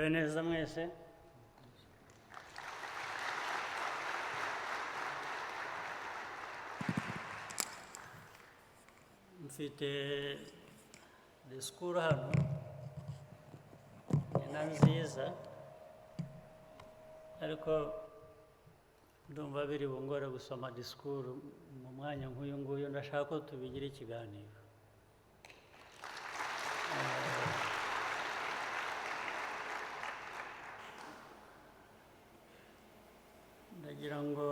Mwiriwe neza mwese. Mfite disikuru hano ni nziza ariko ndumva biri bungore gusoma disikuru mu mwanya nk'uyu nguyu. Ndashaka ko tubigira ikiganiro. Ndagira ngo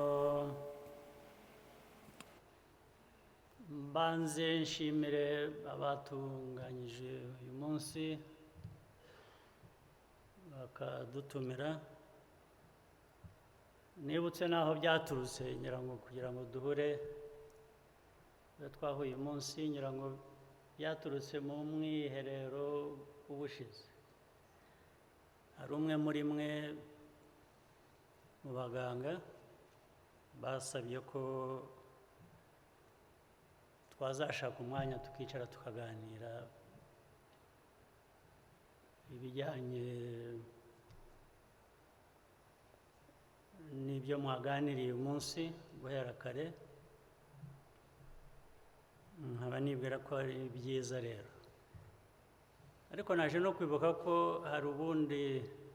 mbanze nshimire abatunganyije uyu munsi bakadutumira. Nibutse n'aho byaturutse ngira ngo kugira ngo duhure twahuye uyu munsi, ngira ngo byaturutse mu mwiherero w'ubushize. Hari umwe muri mwe mu baganga basabye ko twazashaka umwanya tukicara tukaganira ibijyanye n'ibyo mwaganiriye uyu munsi guhera kare. Nkaba nibwira ko ari byiza rero, ariko naje no kwibuka ko hari ubundi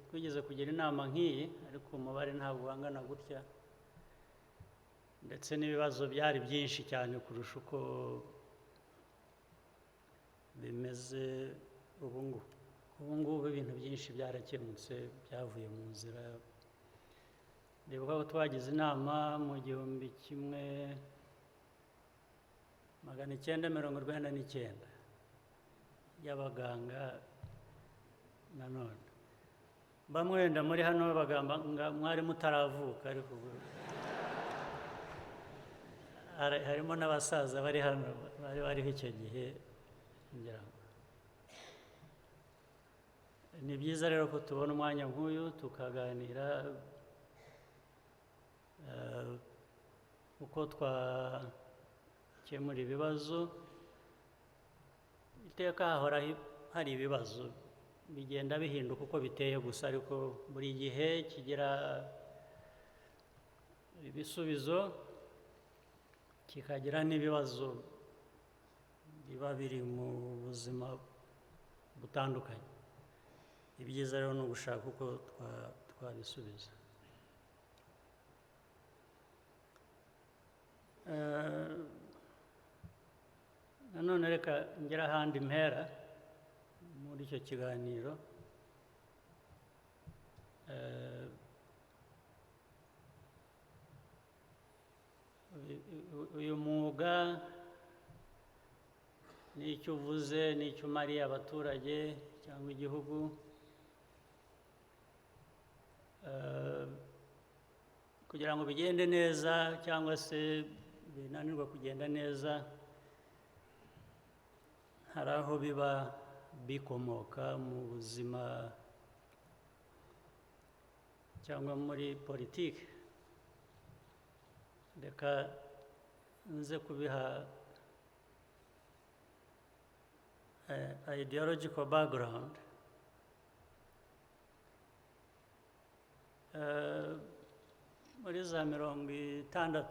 twigeze kugira inama nk'iyi, ariko umubare ntabwo wangana gutya, ndetse n'ibibazo byari byinshi cyane kurusha uko bimeze ubu ngubu. Ubu ngubu ibintu byinshi byarakemutse, byavuye mu nzira. Ndibuka ko twagize inama mu 1999 y'abaganga. Nanone bamwe wenda muri hano bagamba mwari mutaravuka, ariko harimo n'abasaza bari hano bari bariho icyo gihe. Ngira ngo ni byiza rero ko tubona umwanya nk'uyu tukaganira uko twakemura ibibazo. Iteka hahora hari ibibazo bigenda bihinduka uko biteye gusa, ariko buri gihe kigira ibisubizo kikagira n'ibibazo biba biri mu buzima butandukanye. Ibyiza rero ni ugushaka uko twabisubiza. Nanone reka ngera ahandi mpera muri icyo kiganiro. Uyu mwuga n'icyo uvuze, n'icyo umariye abaturage cyangwa igihugu, kugira ngo bigende neza cyangwa se binanirwa kugenda neza, hari aho biba bikomoka mu buzima cyangwa muri politiki. Reka nze kubiha ideological background. Muri za 60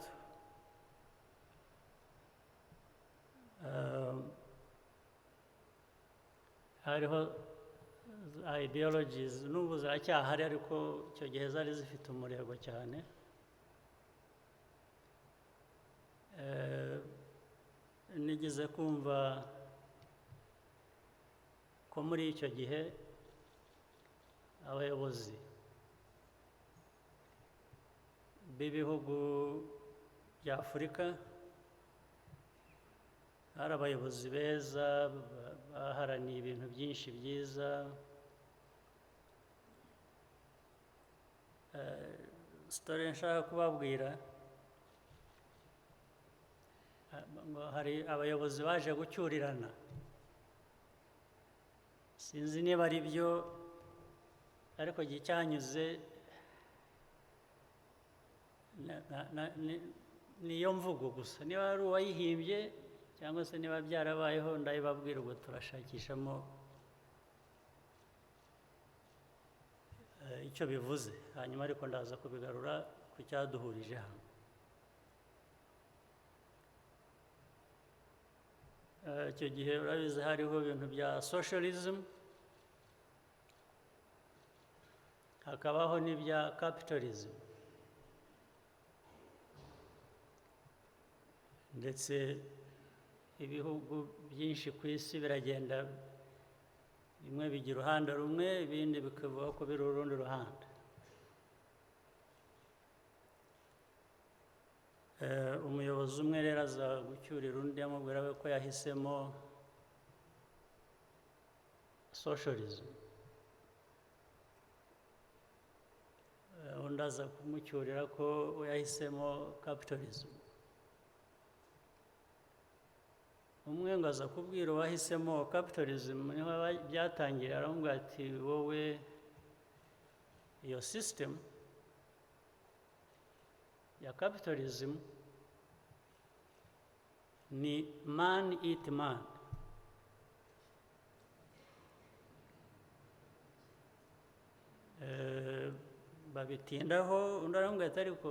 hariho ideologies, n'ubu ziracyahari, ariko icyo gihe zari zifite umurego cyane. Nigeze kumva ko muri icyo gihe abayobozi b'ibihugu bya Afurika hari abayobozi beza baharaniye ibintu byinshi byiza. Story nshaka kubabwira, ngo hari abayobozi baje gucyurirana. Sinzi niba ari byo, ariko igihe cyanyuze niyo mvugo gusa. Niba ari uwayihimbye cyangwa se niba byarabayeho ndabibabwira, ubwo turashakishamo icyo bivuze, hanyuma ariko ndaza kubigarura ku cyaduhurije hano. Icyo gihe urabizi hariho ibintu bya socialism, hakabaho n'ibya capitalism, ndetse ibihugu byinshi ku isi biragenda, bimwe bigira uruhande rumwe, ibindi bikavuga ko biri urundi ruhande. Umuyobozi umwe rero aza gucyurira undi amubwira we ko yahisemo socialism, undi aza kumucyurira ko we yahisemo capitalism. Umwe ngo aza kubwira uwahisemo capitalism, niho byatangiye, aramubwira ati wowe iyo system ya capitalism ni man eat man. Babitindaho, undi aramubwira ati ariko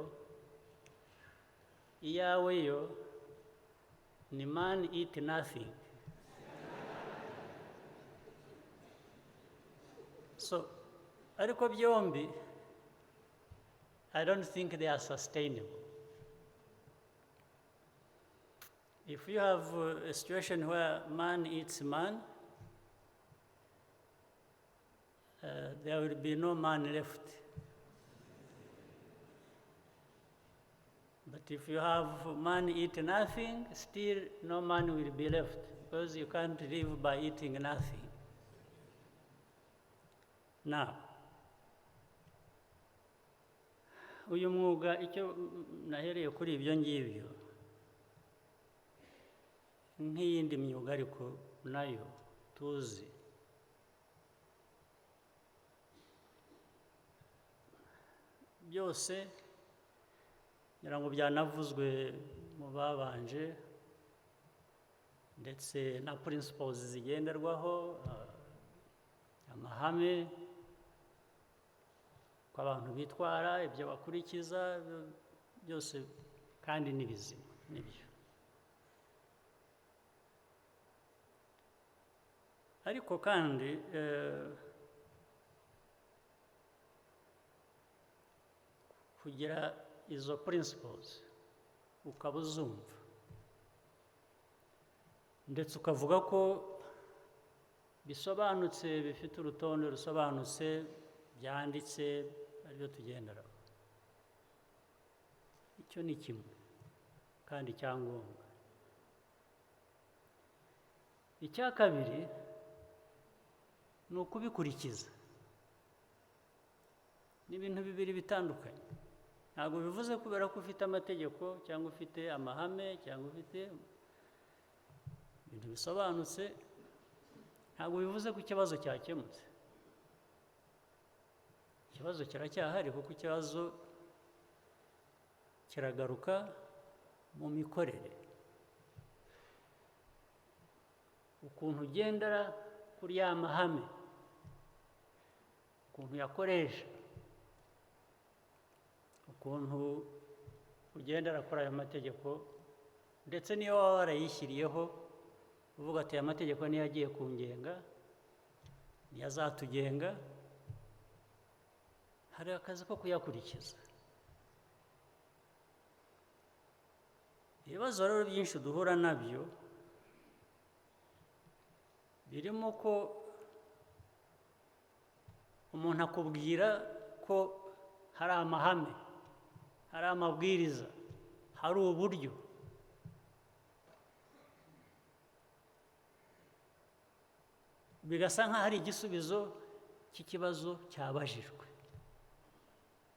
iyawe yo ni man eat nothing. So ariko byombi I don't think they are sustainable. If you have a situation where man eats man, there will be no man left. But if you have man eat nothing, still no man will be left, because you can't live by eating nothing. Now, uyu mwuga icyo nahereye kuri ibyo ngibyo, nk'iyindi myuga ariko nayo tuzi, byose ngira ngo byanavuzwe mu babanje, ndetse na principles zigenderwaho, amahame ko abantu bitwara, ibyo bakurikiza, byose kandi ni bizima, nibyo. Ariko kandi kugira izo principles ukaba uzumva, ndetse ukavuga ko bisobanutse, bifite urutonde rusobanutse, byanditse, aribyo tugenderaho, icyo ni kimwe kandi cyangombwa. Icya kabiri ni ukubikurikiza. Ni ibintu bibiri bitandukanye. Ntabwo bivuze kubera ko ufite amategeko cyangwa ufite amahame cyangwa ufite ibintu bisobanutse, ntabwo bivuze ko ikibazo cyakemutse. Ikibazo kiracyahari, kuko ikibazo kiragaruka mu mikorere, ukuntu ugendera kuri ya mahame, ukuntu yakoresha, ukuntu ugendera kuri ayo mategeko, ndetse niyo waba warayishyiriyeho uvuga ati aya mategeko niyo agiye kungenga, niyo azatugenga, hari akazi ko kuyakurikiza. Ibibazo rero byinshi duhura nabyo birimo ko umuntu akubwira ko hari amahame, hari amabwiriza, hari uburyo, bigasa nk'aho ari igisubizo cy'ikibazo cyabajijwe.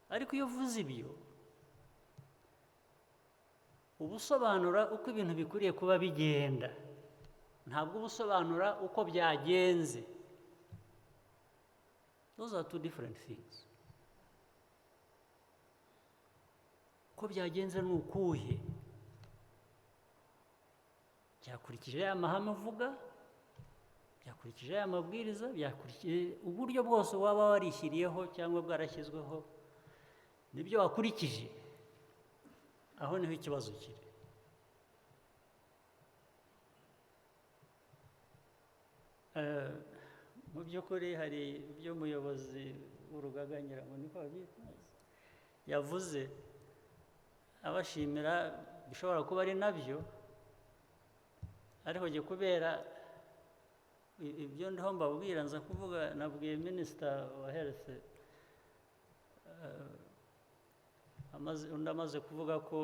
Ariko iyo uvuze ibyo, uba usobanura uko ibintu bikwiriye kuba bigenda, ntabwo uba usobanura uko byagenze. Those are two different things. Uko byagenze ni ukuhe? Byakurikije ya mahame uvuga, byakurikije aya mabwiriza, byakurikije uburyo bwose waba warishyiriyeho cyangwa bwarashyizweho, nibyo wakurikije, aho niho ikibazo kiri. Mu by'ukuri hari ibyo umuyobozi w'urugaga nyirango niko babyita yavuze abashimira, bishobora kuba ari nabyo, ariko jye kubera ibyo ndiho mbabwira nza kuvuga, nabwiye minisita wa health undi amaze kuvuga ko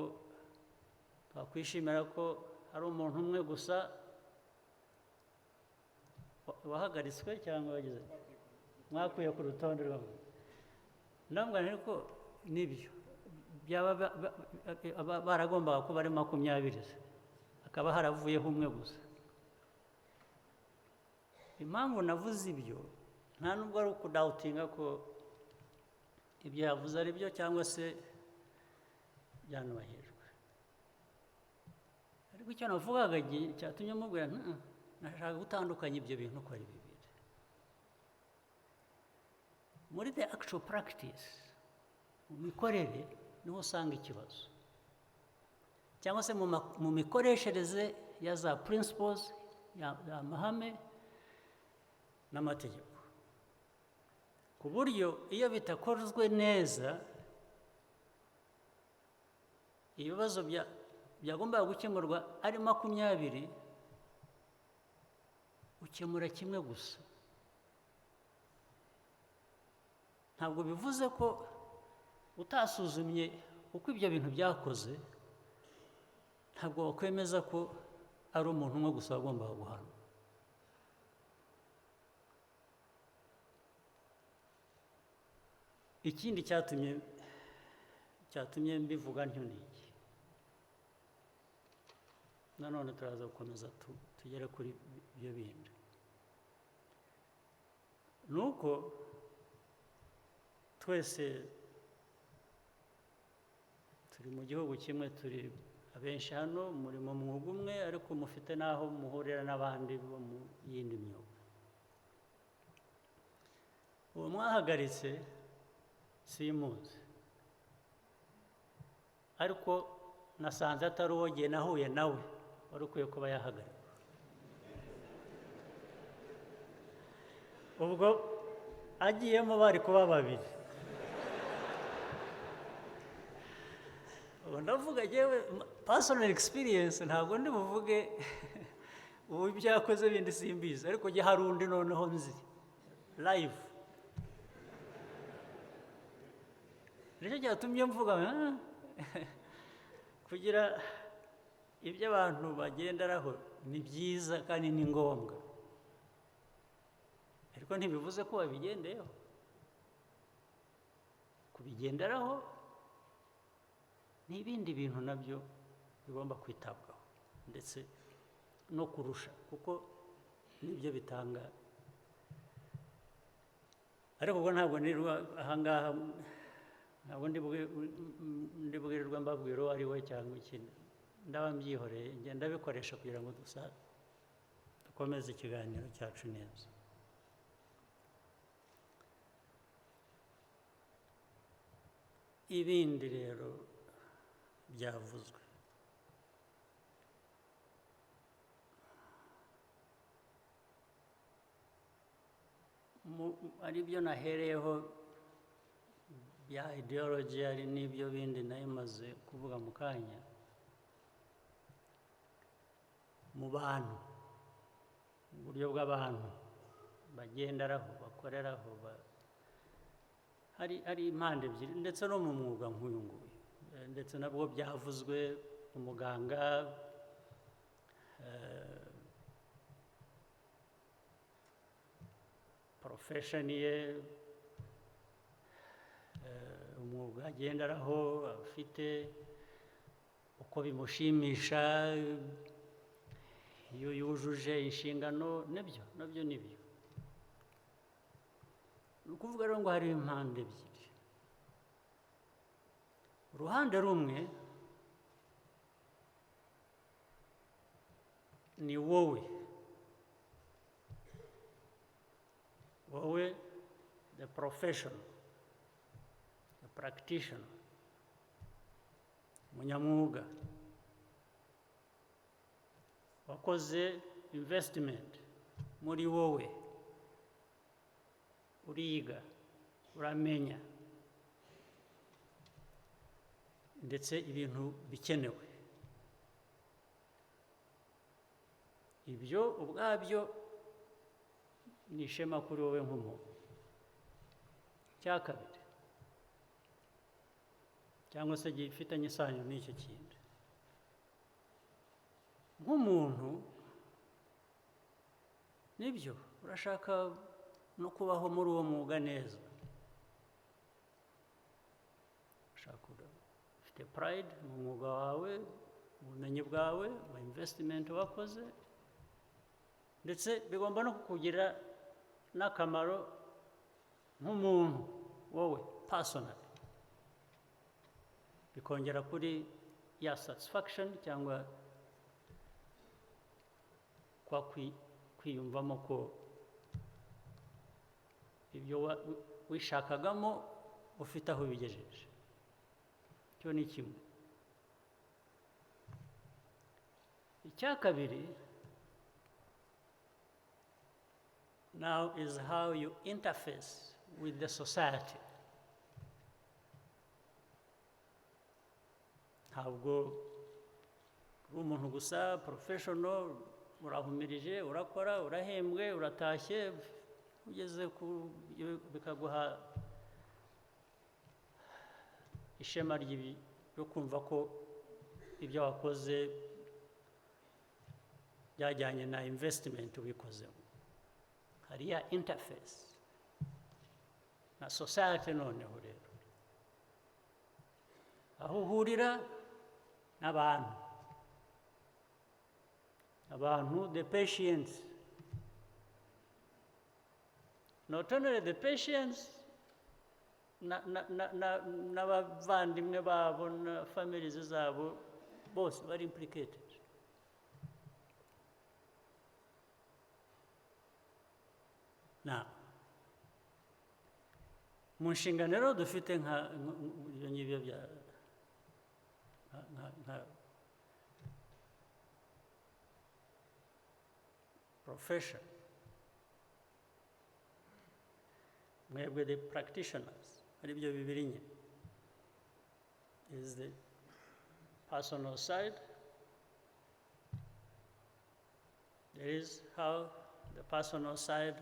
twakwishimira ko hari umuntu umwe gusa wahagaritswe cyangwa wagize mwakuye ku rutonde rwabo, ndambwira ariko nibyo byaba baragombaga kuba ari 20, hakaba haravuyeho umwe gusa. Impamvu navuze ibyo nta nubwo ari ukudawutinga ko ibyo yavuze ari byo cyangwa se byanubahirijwe, ariko icyo navugaga cyatumye mubwira nashaka gutandukanya ibyo bintu uko ari bibiri. Muri the actual practice, mu mikorere niho usanga ikibazo, cyangwa se mu mikoreshereze ya za principles, amahame n'amategeko, ku buryo iyo bitakozwe neza ibibazo byagombaga gukemurwa ari 20, ukemura kimwe gusa. Ntabwo bivuze ko utasuzumye uko ibyo bintu byakoze ntabwo wakwemeza ko ari umuntu umwe gusa wagombaga guhanwa. Ikindi cyatumye mbivuga ntyo ni iki, nanone turaza gukomeza tugere kuri ibyo bindi, ni uko twese turi mu gihugu kimwe, turi abenshi hano muri mu mwuga umwe, ariko mufite n'aho muhurira n'abandi bo mu yindi myuga. Uwo mwahagaritse simuzi, ariko nasanze atari uwo jye nahuye nawe wari ukwiye kuba yahagarikwa. Ubwo agiyemo bari kuba 2. Ubu ndavuga jyewe personal experience, ntabwo ndi buvuge ubu byakoze bindi simbizi, ariko jye hari undi noneho nzi live. Nicyo cyatumye mvuga kugira ibyo abantu bagenderaho ni byiza kandi ni ngombwa, ariko ntibivuze ko wabigendeyeho. Kubigenderaho n'ibindi bintu nabyo bigomba kwitabwaho, ndetse no kurusha, kuko nibyo bitanga. Ariko ubwo ntabwo nirwa ahangaha, ntabwo ndibwirirwa mbabwira uwo ari we cyangwa ikindi, ndaba mbyihoreye, ngenda bikoresha kugira ngo dukomeze ikiganiro cyacu neza. Ibindi rero byavuzwe, ari byo nahereyeho bya ideology, ari n'ibyo bindi nayo maze kuvuga mu kanya. Mu bantu, uburyo bw'abantu bagenderaho, bakoreraho, hari impande ebyiri, ndetse no mu mwuga nk'uyu nguyu, ndetse nabwo byavuzwe. Umuganga profession ye, umwuga agenderaho, afite uko bimushimisha, iyo yujuje inshingano, nabyo nibyo. Ni ukuvuga rero ngo hari impande ebyiri. Uruhande rumwe ni wowe wowe the professional, the practitioner, umunyamwuga wakoze investment muri wowe, uriga, uramenya ndetse ibintu bikenewe. Ibyo ubwabyo ni ishema kuri wowe nk'umuntu. Icya kabiri, cyangwa se gifitanye isano n'icyo kindi, nk'umuntu nibyo urashaka no kubaho muri uwo mwuga neza, ushaka ufite pride mu mwuga wawe, mu bumenyi bwawe, mu investment wakoze, ndetse bigomba no kukugira n'akamaro nk'umuntu wowe personally, bikongera kuri ya satisfaction cyangwa kwa kwiyumvamo ko ibyo wishakagamo ufite aho bigejeje. Cyo ni kimwe. Icya kabiri now is how you interface with the society. Ntabwo uri umuntu gusa professional, urahumirije, urakora, urahembwe, uratashye, ugeze ku bikaguha ishema ryo kumva ko ibyo wakoze byajyanye na investment wikozemo. Hariya interface na society noneho rero, aho uhurira n'abantu, the patients, not only the patients, n'abavandimwe babo na families zabo bose bari implicated. Now, mu nshingano rero dufite ibyo ngibyo nka profession, mwebwe the practitioners, ari byo bibiri nyine, is the personal side, there is how the personal side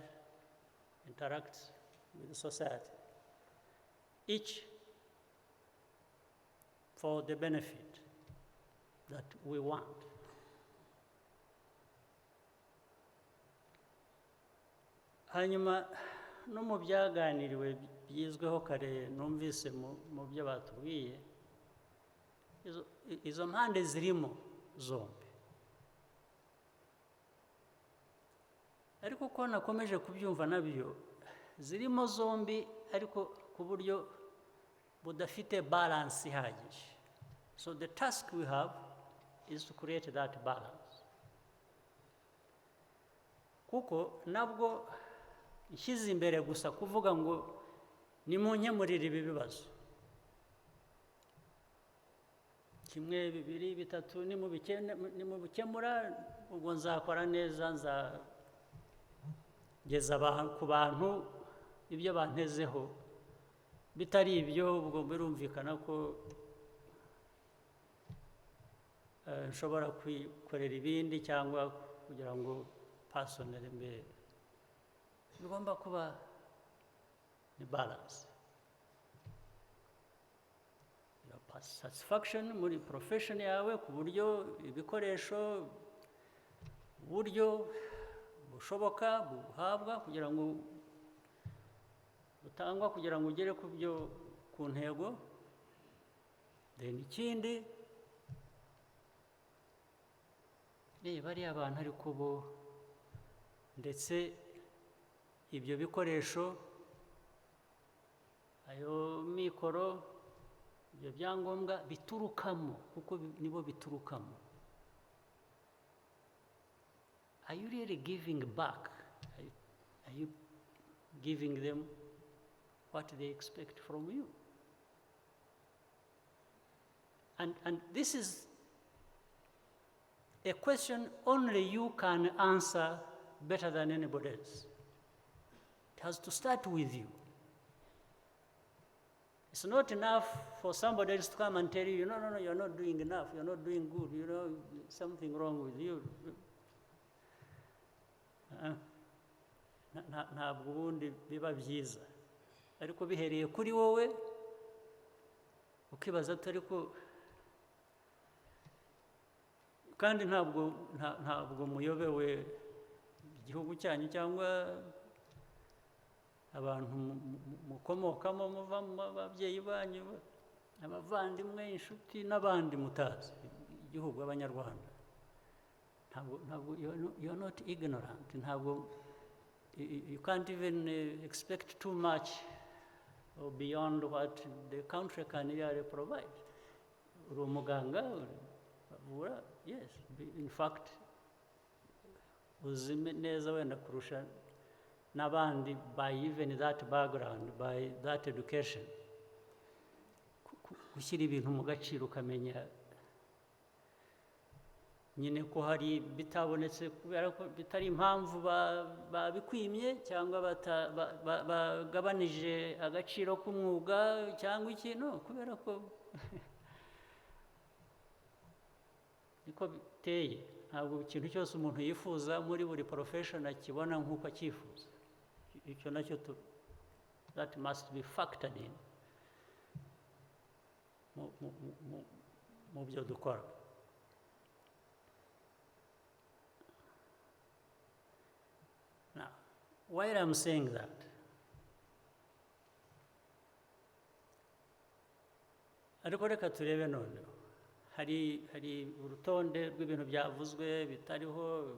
interacts with the society, each for the benefit that we want. Hanyuma no mu byaganiriwe byizweho kare numvise mu byo batubwiye, izo mpande zirimo zombi, ariko ko nakomeje kubyumva nabyo zirimo zombi, ariko ku buryo budafite balance ihagije. So the task we have is to create that balance. Kuko nabwo ishyize imbere gusa kuvuga ngo nimunkemurire ibi bibazo, kimwe, bibiri, bitatu, nimubikemura ubwo nzakora neza, nzageza ku bantu ibyo bantezeho, bitari ibyo ubwo birumvikana ko nshobora kwikorera ibindi cyangwa kugira ngo personally mbere. Bigomba kuba ni balance. Satisfaction muri profession yawe ku buryo ibikoresho, uburyo bushoboka buhabwa kugira ngo butangwa kugira ngo ugere ku ntego. Then ikindi, bariya abantu ariko bo ndetse ibyo bikoresho, ayo mikoro, ibyo byangombwa biturukamo, kuko nibo biturukamo. Are you really giving back? Are you giving them what they expect from you. And this is a question only you can answer better than anybody else. It has to start with you. It's not enough for somebody else to come and tell you, no, you're not doing enough, you're not doing good, something wrong with you. Ntabwo ubundi biba byiza. Ariko bihereye kuri wowe, ukibaza ati ariko kandi ntabwo muyobewe igihugu cyanyu cyangwa abantu mukomokamo muva mu babyeyi banyu, abavandimwe, inshuti n'abandi mutazi igihugu, abanyarwanda. Ntabwo you're not ignorant. You can't even expect too much or beyond what the country can really provide. Uri umuganga, uvura, yes. In fact, uzi neza wenda kurusha n'abandi by even that background, by that education. Gushyira ibintu mu gaciro ukamenya nyine ko hari bitabonetse kubera ko bitari impamvu babikwimye cyangwa bagabanije agaciro k'umwuga cyangwa ikintu, kubera ko niko biteye. Ntabwo ikintu cyose umuntu yifuza muri buri profession akibona nk'uko acyifuza. Icyo nacyo that must be factored in mu byo dukora. Now, while I'm saying that, ariko reka turebe noneho hari urutonde rw'ibintu byavuzwe bitariho,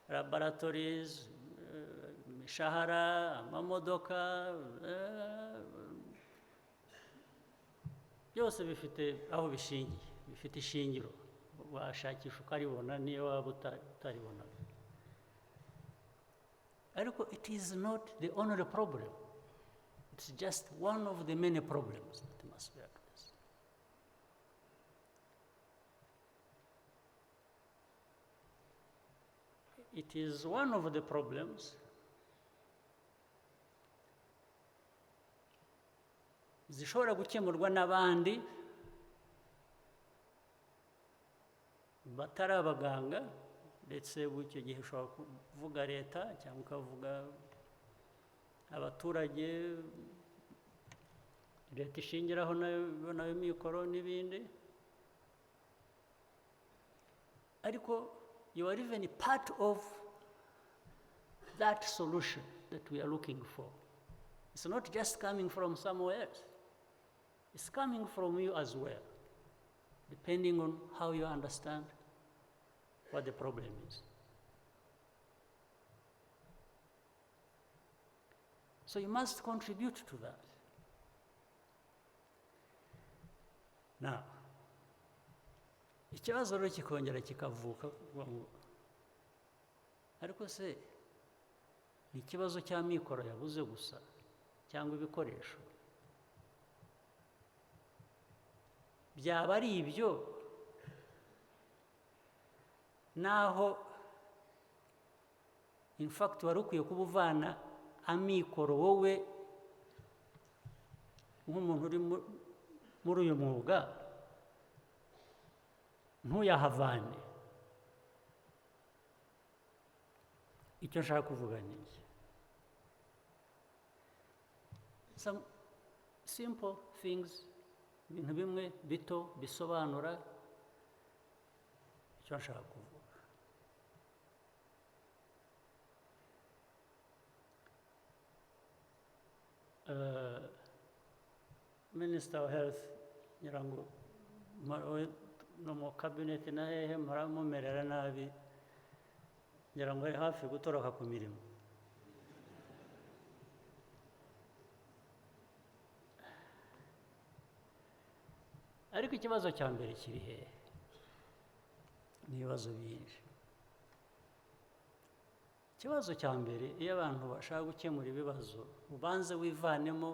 laboratories, imishahara, amamodoka, byose bifite aho bishingiye, bifite ishingiro, washakisha ukaribona niyo waba utaribona. Ariko it is not the only problem. It's just one of the many problems that must be addressed. It is one of the problems zishobora gukemurwa n'abandi batari abaganga, ndetse icyo gihe ushobora kuvuga leta cyangwa ukavuga abaturage, leta ishingiraho nayo mikoro n'ibindi. Ariko you are even part of that solution that we are looking for. It's not just coming from somewhere else. It's coming from you as well, depending on how you understand what the problem is. So you must contribute to that. Now, ikibazo rero kikongera kikavuka kuvuga ngo ariko se ni ikibazo cya mikoro yabuze gusa cyangwa ibikoresho? Byaba ari ibyo naho in fact wari ukwiye kuba uvana amikoro wowe nk'umuntu uri muri uyu mwuga ntuyahavane. Icyo nshaka kuvuga ni iki? Some simple things, ibintu bimwe bito bisobanura icyo nshaka kuvuga. Minister of Health nyirango no mu cabinet na hehe muramumerera nabi, nyirango ari hafi gutoroka ku mirimo. Ariko ikibazo cya mbere kiri hehe? Ni ibibazo byinshi. ikibazo cya mbere iyo abantu bashaka gukemura ibibazo ubanze wivanemo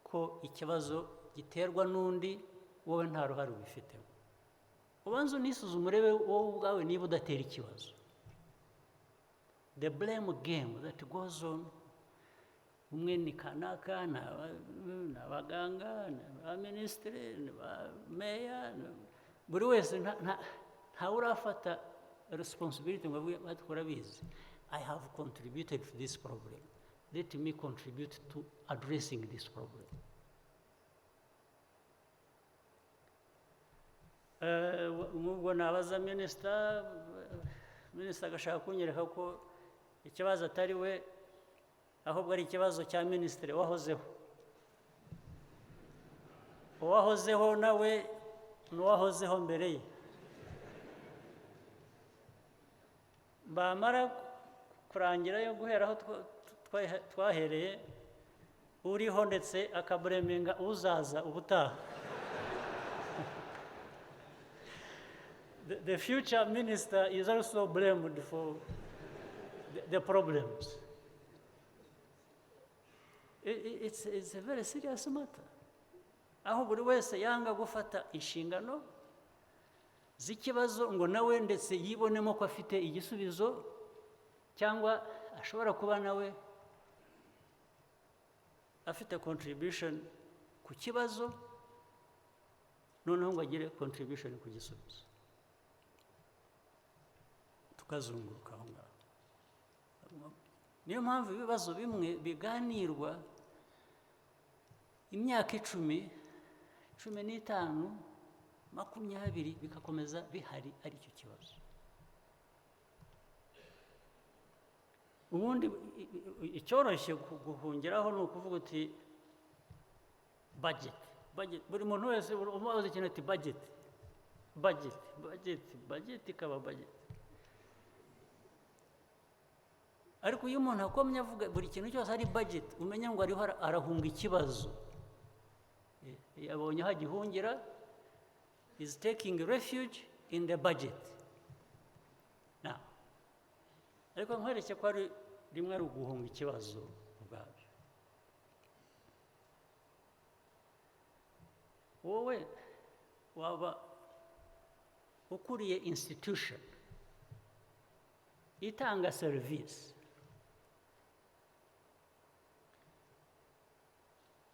ko ikibazo giterwa n'undi wowe nta ruhare ubifitemo ubanze unisuzume urebe wowe ubwawe niba udatera ikibazo the blame game that goes on umwe ni kanaka n'abaganga n'abaminisitiri n'abameya buri wese ntawe urafata responsibility ngo avuge batukora bizi I have contributed to this problem let me contribute to addressing this problem ubwo nabaza minisita agashaka kunyereka ko ikibazo atari we ahubwo ari ikibazo cya minisitiri uwahozeho nawe n'uwahozeho mbere ye bamara kurangira yo guhera aho twahereye uriho ndetse akaburemenga uzaza ubutaha the future minister is also blamed for the problems. It's a very serious matter. Aho buri wese yanga gufata inshingano z'ikibazo ngo nawe ndetse yibonemo ko afite igisubizo cyangwa ashobora kuba nawe afite contribution ku kibazo noneho ngo agire contribution ku gisubizo tukazunguruka aho ngaho niyo mpamvu ibibazo bimwe biganirwa imyaka 10, 15, 20 bikakomeza bihari ari cyo kibazo ubundi icyoroshye guhungiraho ni ukuvuga uti budget buri muntu wese umubaza ikintu ati budget ikaba budget ariko iyo umuntu akomye avuga buri kintu cyose ari budget umenya ngo ariho arahunga ikibazo yabonye hagihungira is taking refuge in the budget now ariko nkwereke ko ari rimwe ari uguhunga ikibazo ubwabyo wowe waba ukuriye institution itanga service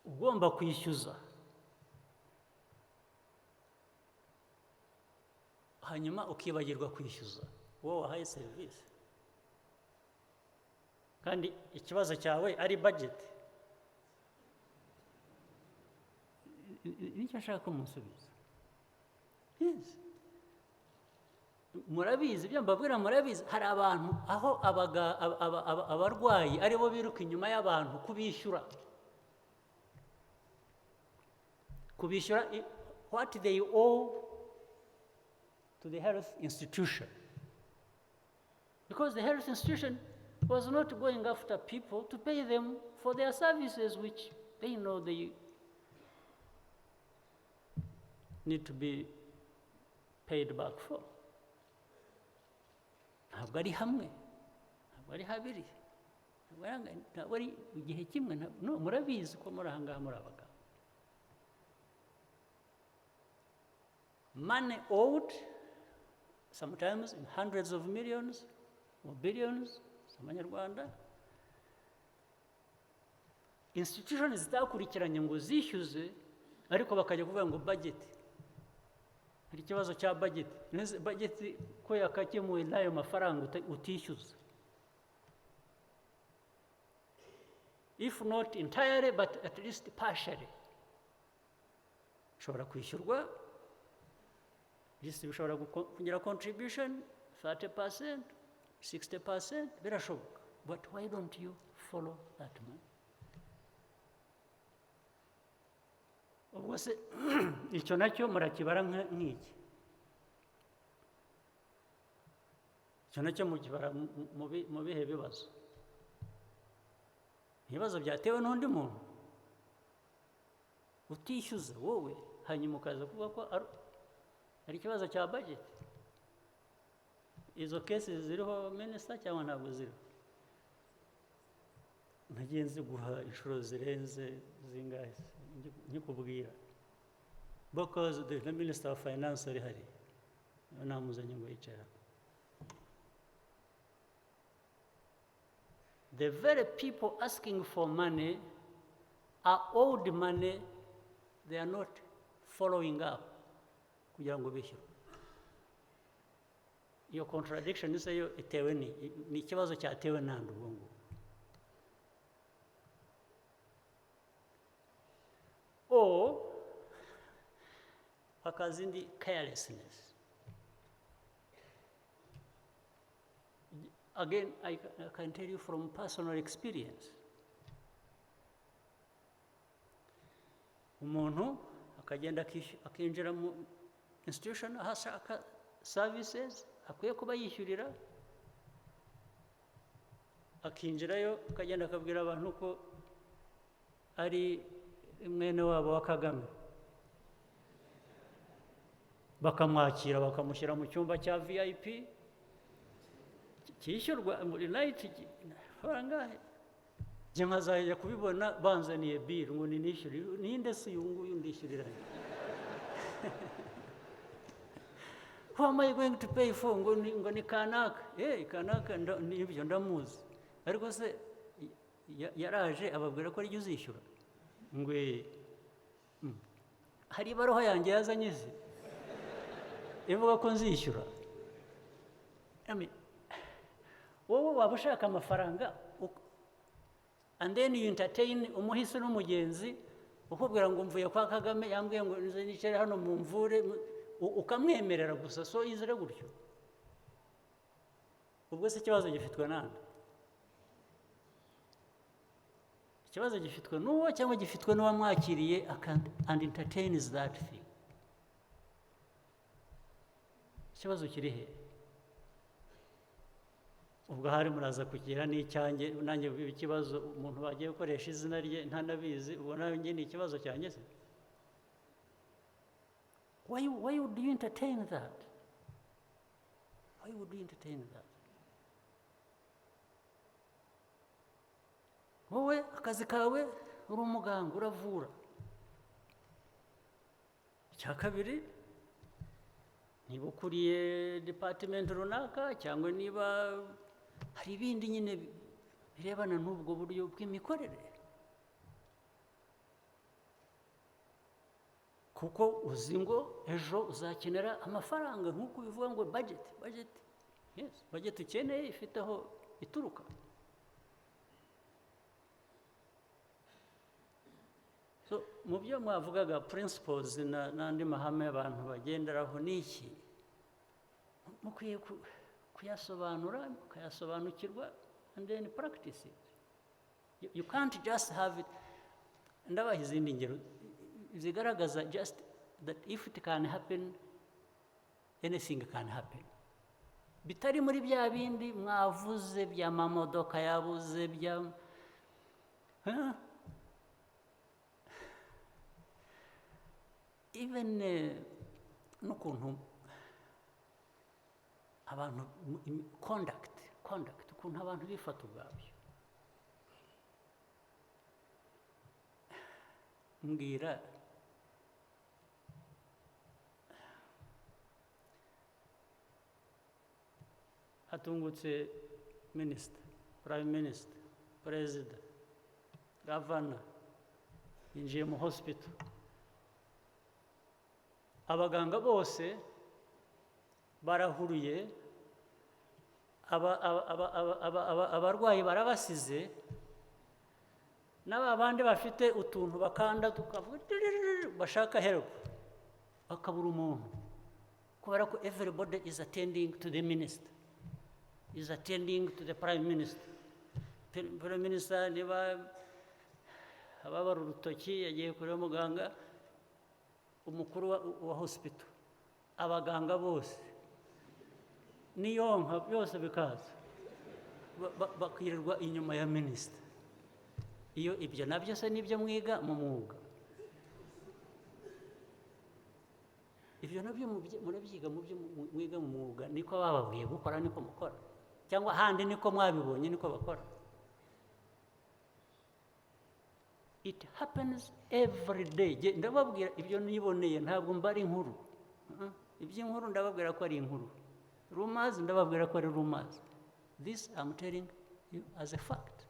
ugomba kwishyuza hanyuma ukibagirwa kwishyuza wowe wahaye serivisi kandi ikibazo cyawe ari budget nicyo ashaka ko musubiza yes murabizi ibyo mbabwira murabizi hari abantu aho abarwayi aribo biruka inyuma y'abantu kubishyura what they owe to the health institution. Because the health institution was not going after people to pay them for their services, which they know they need to be paid back for. Ntabwo ari hamwe, ntabwo ari habiri, ntabwo ari igihe kimwe, no murabizi ko muri ahangaha muri abagabo. Money owed, sometimes in hundreds of millions or billions, z'amanyarwanda. Institutions zitakurikiranye ngo zishyuze, ariko bakajya kuvuga ngo budget. Hari ikibazo cya budget. Budget ko yakakemuwe n'ayo mafaranga utishyuza. If not entirely, but at least partially. Ushobora kwishyurwa, bishobora kugira contribution 30%, 60%, birashoboka. But why don't you follow that man? Ubwo se icyo nacyo murakibara nk'iki. Icyo nacyo mukibara mu bihe bibazo. Ibibazo byatewe n'undi muntu utishyuza wowe hanyuma ukaza kuvuga ko ari ikibazo cya budget. izo cases ziriho minister cyangwa ntabwo ziriho? Nagiye nziguha inshuro zirenze zingahe nkikubwira, because the minister of finance ari hari namuzanye ngo yicara. The very people asking for money are owed money, they are not following up kugira ngo bishyure. Iyo contradiction isa yo itewe ni ikibazo cyatewe nande ubwo ngo. Or hakazindi carelessness. Again, I can tell you from personal experience. Umuntu akagenda akinjira mu institution ahashaka services akwiye kuba yishyurira, akinjirayo akagenda akabwira abantu ko ari mwene wabo wa Kagame, bakamwakira bakamushyira mu cyumba cya VIP cyishyurwa muri night farangahe. Je nkazajya kubibona banzaniye bill ngo ninishyure, ninde se uyu nguyu ndishyurira? Who am I going to pay for? ngo ni kanaka. Kanaka nibyo ndamuzi, ariko se yaraje ababwira ko ari uzishyura ngo hari baroho yanjye yazanye se ivuga ko nzishyura. Wowe waba ushaka amafaranga and then you entertain umuhisi n'umugenzi ukubwira ngo mvuye kwa Kagame yambwiye ngo nicare hano mu mvure, ukamwemerera gusa so izire gutyo. Ubwo se ikibazo gifitwe nande? Ikibazo gifitwe n'uwo cyangwa gifitwe n'uwamwakiriye and entertains that thing? Ikibazo kiri he? Ubwo hari muraza kugira n'icyanjye nanjye ikibazo umuntu bagiye gukoresha izina rye ntanabizi, ubwo nanjye ni ikibazo cyanjye se? Why would you entertain that? Why would you entertain that? Wowe akazi kawe uri umuganga uravura. Icya kabiri, niba ukuriye department runaka cyangwa niba hari ibindi nyine birebana n'ubwo buryo bw'imikorere, kuko uzi ngo ejo uzakenera amafaranga nk'uko bivuga ngo budget ukeneye ifite aho ituruka. So mu byo mwavugaga principles n'andi mahame abantu bagenderaho n'iki, mukwiye kuyasobanura mukayasobanukirwa and then practice it. You can't just have it. Ndabaha izindi ngero zigaragaza just that if it can happen, anything can happen. Bitari muri bya bindi mwavuze bya mamodoka yabuze bya even n'ukuntu abantu conduct ukuntu abantu bifata ubwabyo. Mbwira hatungutse minister, prime minister, president, governor yinjiye mu hospital, abaganga bose barahuruye, abarwayi barabasize, n'abandi bafite utuntu bakanda tukavuga bashaka help bakabura umuntu, kubera ko everybody is attending to the minister, is attending to the prime minister. Prime minister niba ababara urutoki yagiye kureba muganga, umukuru wa hospital, abaganga bose niyonka byose bikaza bakirirwa inyuma ya minister. Iyo ibyo nabyo se nibyo mwiga mu mwuga? ibyo nabyo murabyiga mu byo mwiga mu mwuga, niko bababwiye gukora, niko mukora, cyangwa ahandi niko mwabibonye niko bakora. It happens every day. Ndababwira ibyo niboneye, ntabwo mbari inkuru. Iby'inkuru ndababwira ko ari inkuru, rumors ndababwira ko ari rumors. This I'm telling you as a fact.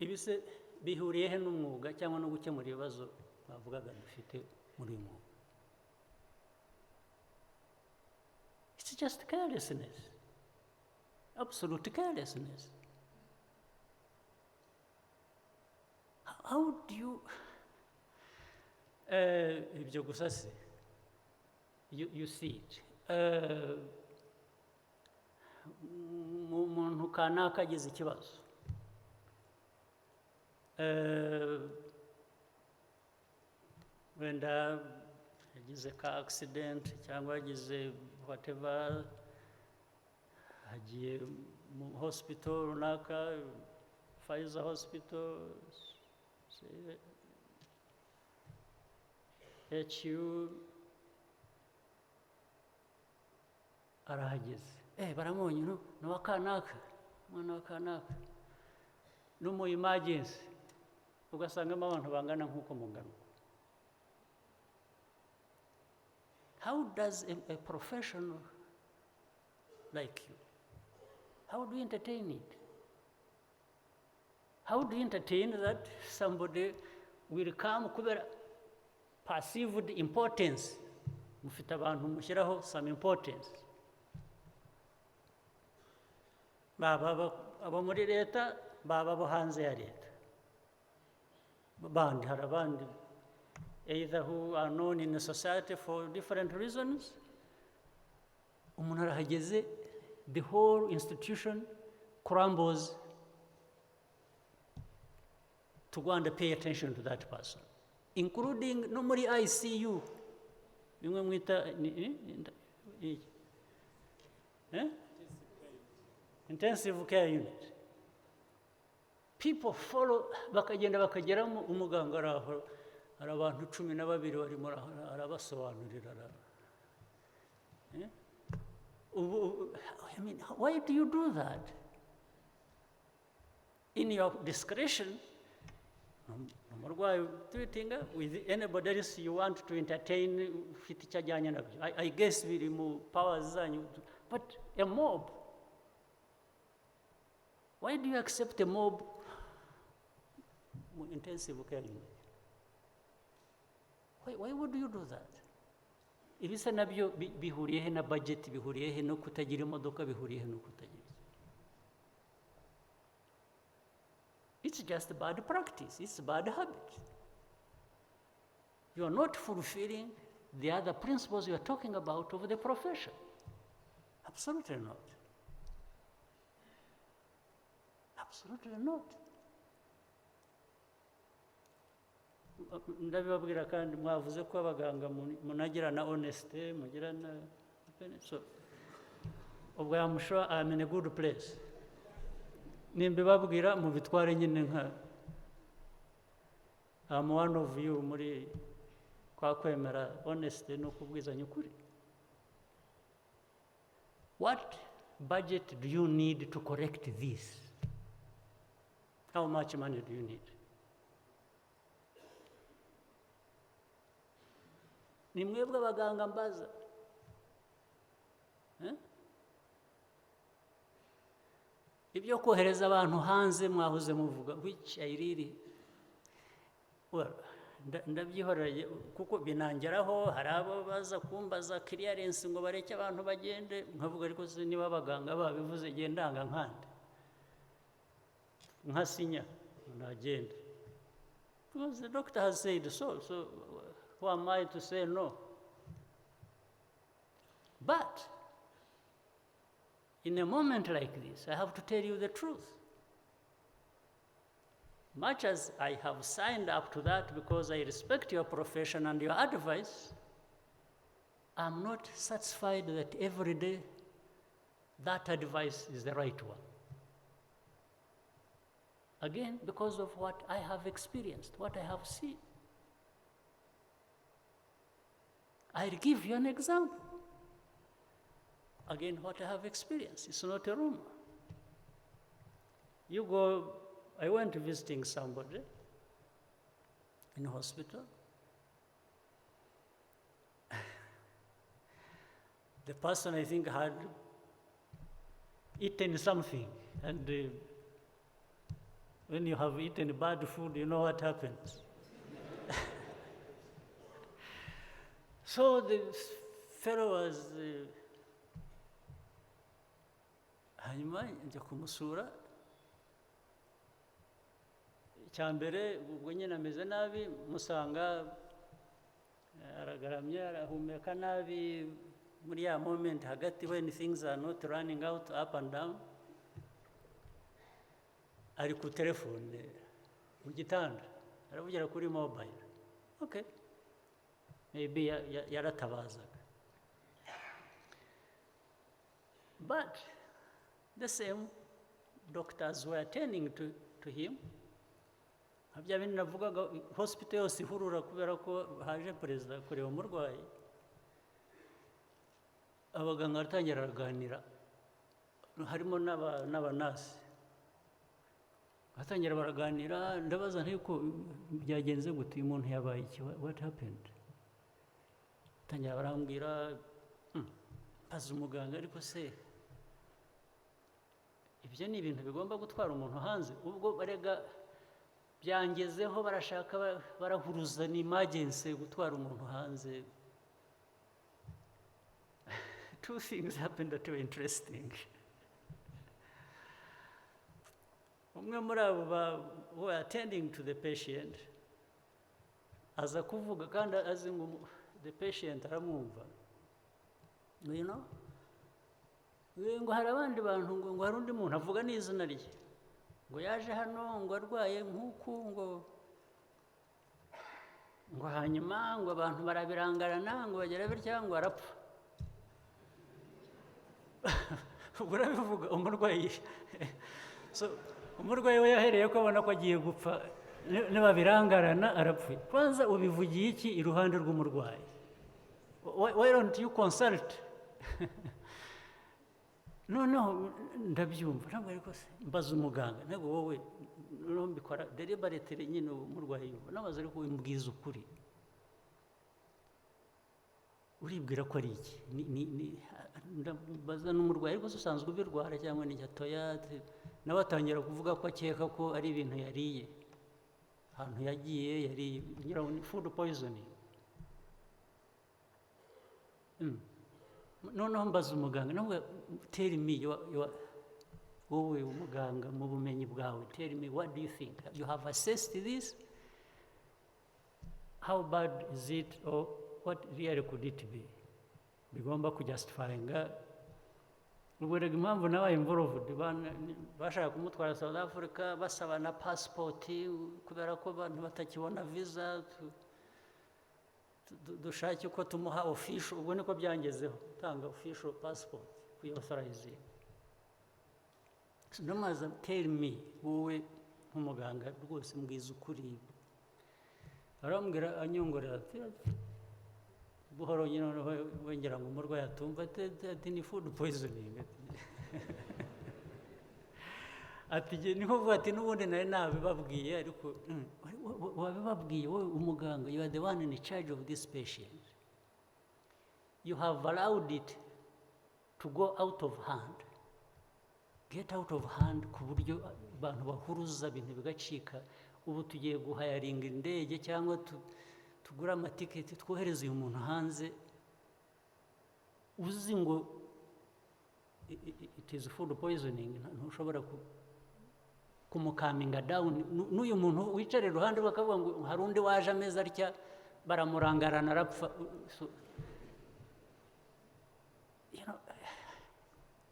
Ibise bihuriye he n'umwuga cyangwa no gukemura ibibazo bavugaga dufite muri uyu mwuga? It's just carelessness, absolute carelessness. How do you ibyo gusa se, you see it, umuntu kanaka agize ikibazo, wenda yagize ka accident cyangwa yagize whatever, agiye mu hospital runaka, Pfizer hospital, HU, arahageze, baramubonye, ni wa kanaka, umwana wa kanaka, no mu emergency ugasangamo abantu bangana nk'uko mungana. How does a professional like you, how do you entertain it? How do you entertain that somebody will come kubera perceived importance? Mufite abantu mushyiraho some importance, baba abo muri leta, baba abo hanze ya leta, bandi hari abandi either who are known in the society for different reasons. Umuntu arahageze, the whole institution crumbles to go and pay attention to that person, including no muri ICU, bimwe mwita intensive care unit. People follow, bakagenda bakageramo, umuganga araho, hari abantu 12 barimo arabasobanurira. I mean, why do you do that? In your discretion, with anybody else you want to entertain, I guess we remove powers, but a mob, why do you accept a mob intensive care unit? Why would you do that? Ibisa nabyo bihuriye he na budget, bihuriye he no kutagira imodoka, bihuriye he no kutagira. It's just bad practice, it's bad habit. You are not fulfilling the other principles you are talking about of the profession. Absolutely not. Absolutely not. Ndabibabwira kandi mwavuze ko abaganga munagira na honesty, mugira na so ubwo I'm sure I'm in a good place. Nimbibabwira mubitware nyine nka I'm one of you muri kwa kwemera honesty no kubwizanya ukuri. What budget do you need to correct this? How much money do you need? Ni mwebwe abaganga mbaza. Ibyo kohereza abantu hanze mwahoze muvuga, which I really, well, ndabyihoreye kuko binangeraho, hari abo baza kumbaza clearance ngo bareke abantu bagende, nkavuga ariko se niba abaganga babivuze gendanga nkande nkasinya nagende, because the doctor has said so who am I to say no? But in a moment like this, I have to tell you the truth. Much as I have signed up to that because I respect your profession and your advice, I'm not satisfied that every day that advice is the right one. Again, because of what I have experienced, what I have seen. I'll give you an example. Again, what I have experienced, it's not a rumor. You go, I went visiting somebody in a hospital. The person, I think, had eaten something, and when you have eaten bad food, you know what happens. So the fellow was, hanyuma njya kumusura, icyambere ubwo nyine ameze nabi, musanga aragaramye, arahumeka nabi, muri ya moment hagati when things are not running out up and down, ari ku telefone mu gitanda aravugira kuri mobile. Okay, maybe yaratabazaga, but the same doctors were attending to him. Habya bindi navugaga, hospital yose ihurura kubera ko haje perezida kureba umurwayi. Abaganga baratangira baraganira, harimo n'abanasi batangira baraganira, ndabaza nti ko byagenze gute, uyu muntu yabaye iki, what happened? Batangira barambwira, mbaza umuganga, ariko se ibyo ni ibintu bigomba gutwara umuntu hanze? Ubwo barega byangezeho barashaka barahuruza ni emergency gutwara umuntu hanze. Two things happened that were interesting. Umwe muri abo who were attending to the patient aza kuvuga kandi azi ngo the patient aramwumva, you know, ngo hari abandi bantu, ngo hari undi muntu avuga n'izina rye, ngo yaje hano ngo arwaye nk'uku, ngo hanyuma ngo abantu barabirangarana, ngo bagera bitya ngo arapfa. Ubwo urabivuga umurwayi, so umurwayi we yahereye ko abona ko agiye gupfa, nibabirangarana arapfuye. Kwanza ubivugiye iki iruhande rw'umurwayi? Why don't you consult? Noneho ndabyumva, ntabwo ariko se mbaza umuganga, ntabwo wowe mbikora deliberately nyine umurwayi yumva, nabaza ariko wimbwiza ukuri, uribwira ko ari iki? Ndabaza n'umurwayi, ariko usanzwe ubirwara cyangwa ni gatoya, nawe atangira kuvuga ko akeka ko ari ibintu yariye, ahantu yagiye yariye, food poisoning. Noneho mbaza umuganga, nawe tell me, wowe umuganga mu bumenyi bwawe, tell me, what do you think? You have assessed this? How bad is it, or what really could it be? Bigomba kujustifyinga. Ubwo rega impamvu nabaye involved, bashaka kumutwara South Africa basaba na passport kubera ko abantu batakibona visa, dushake uko tumuha official. Ubwo niko byangezeho, tanga official passport kuyiauthorize. Namaza tell me, wowe nk'umuganga rwose mbwiza ukuri. Arambwira anyongorera buhoro nyine, wengera ngo umurwayi atumva ati ni food poisoning. Ati niho vuga ati n'ubundi nari nabibabwiye, ariko wabibabwiye wowe umuganga, you are the one in charge of this patient. You have allowed it to go out of hand. Get out of hand ku buryo abantu bahuruza ibintu bigacika. Ubu tugiye guhayaringa indege cyangwa tugura amatiketi twohereza uyu muntu hanze, uzi ngo it is food poisoning, ntushobora kumukaminga down. N'uyu muntu wicare iruhande bakavuga ngo hari undi waje ameza atya, baramurangarana arapfa. So, you know,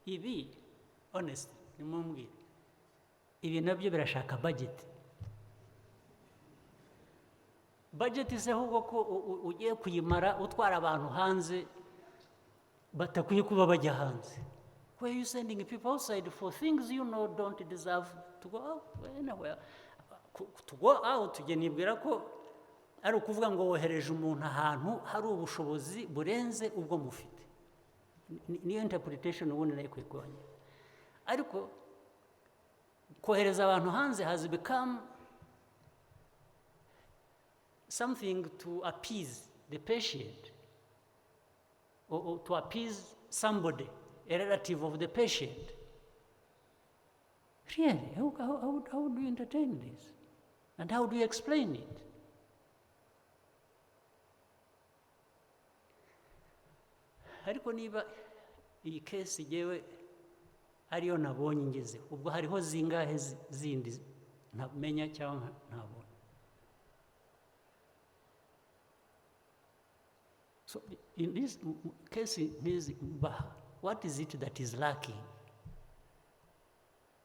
ibi honest nimumbwire, ibi nabyo birashaka budget. Budget ise ahubwo ko ugiye kuyimara utwara abantu hanze batakwiye kuba bajya hanze. Why are you sending people outside for things you know don't deserve to go out anywhere? To go out, nibwira ko ari ukuvuga ngo wohereje umuntu ahantu hari ubushobozi burenze ubwo mufite. Niyo interpretation ubundi nayo ikwiye kubanya. Ariko kohereza abantu hanze has become something to appease the patient, or to appease somebody, a relative of the patient. Really, how do you entertain this? And how do you explain it? Ariko niba iyi case yewe ariyo nabonye ngeze, ubwo hariho zingahe zindi ntamenya cyangwa ntabona. So in this case, what is it that is lacking?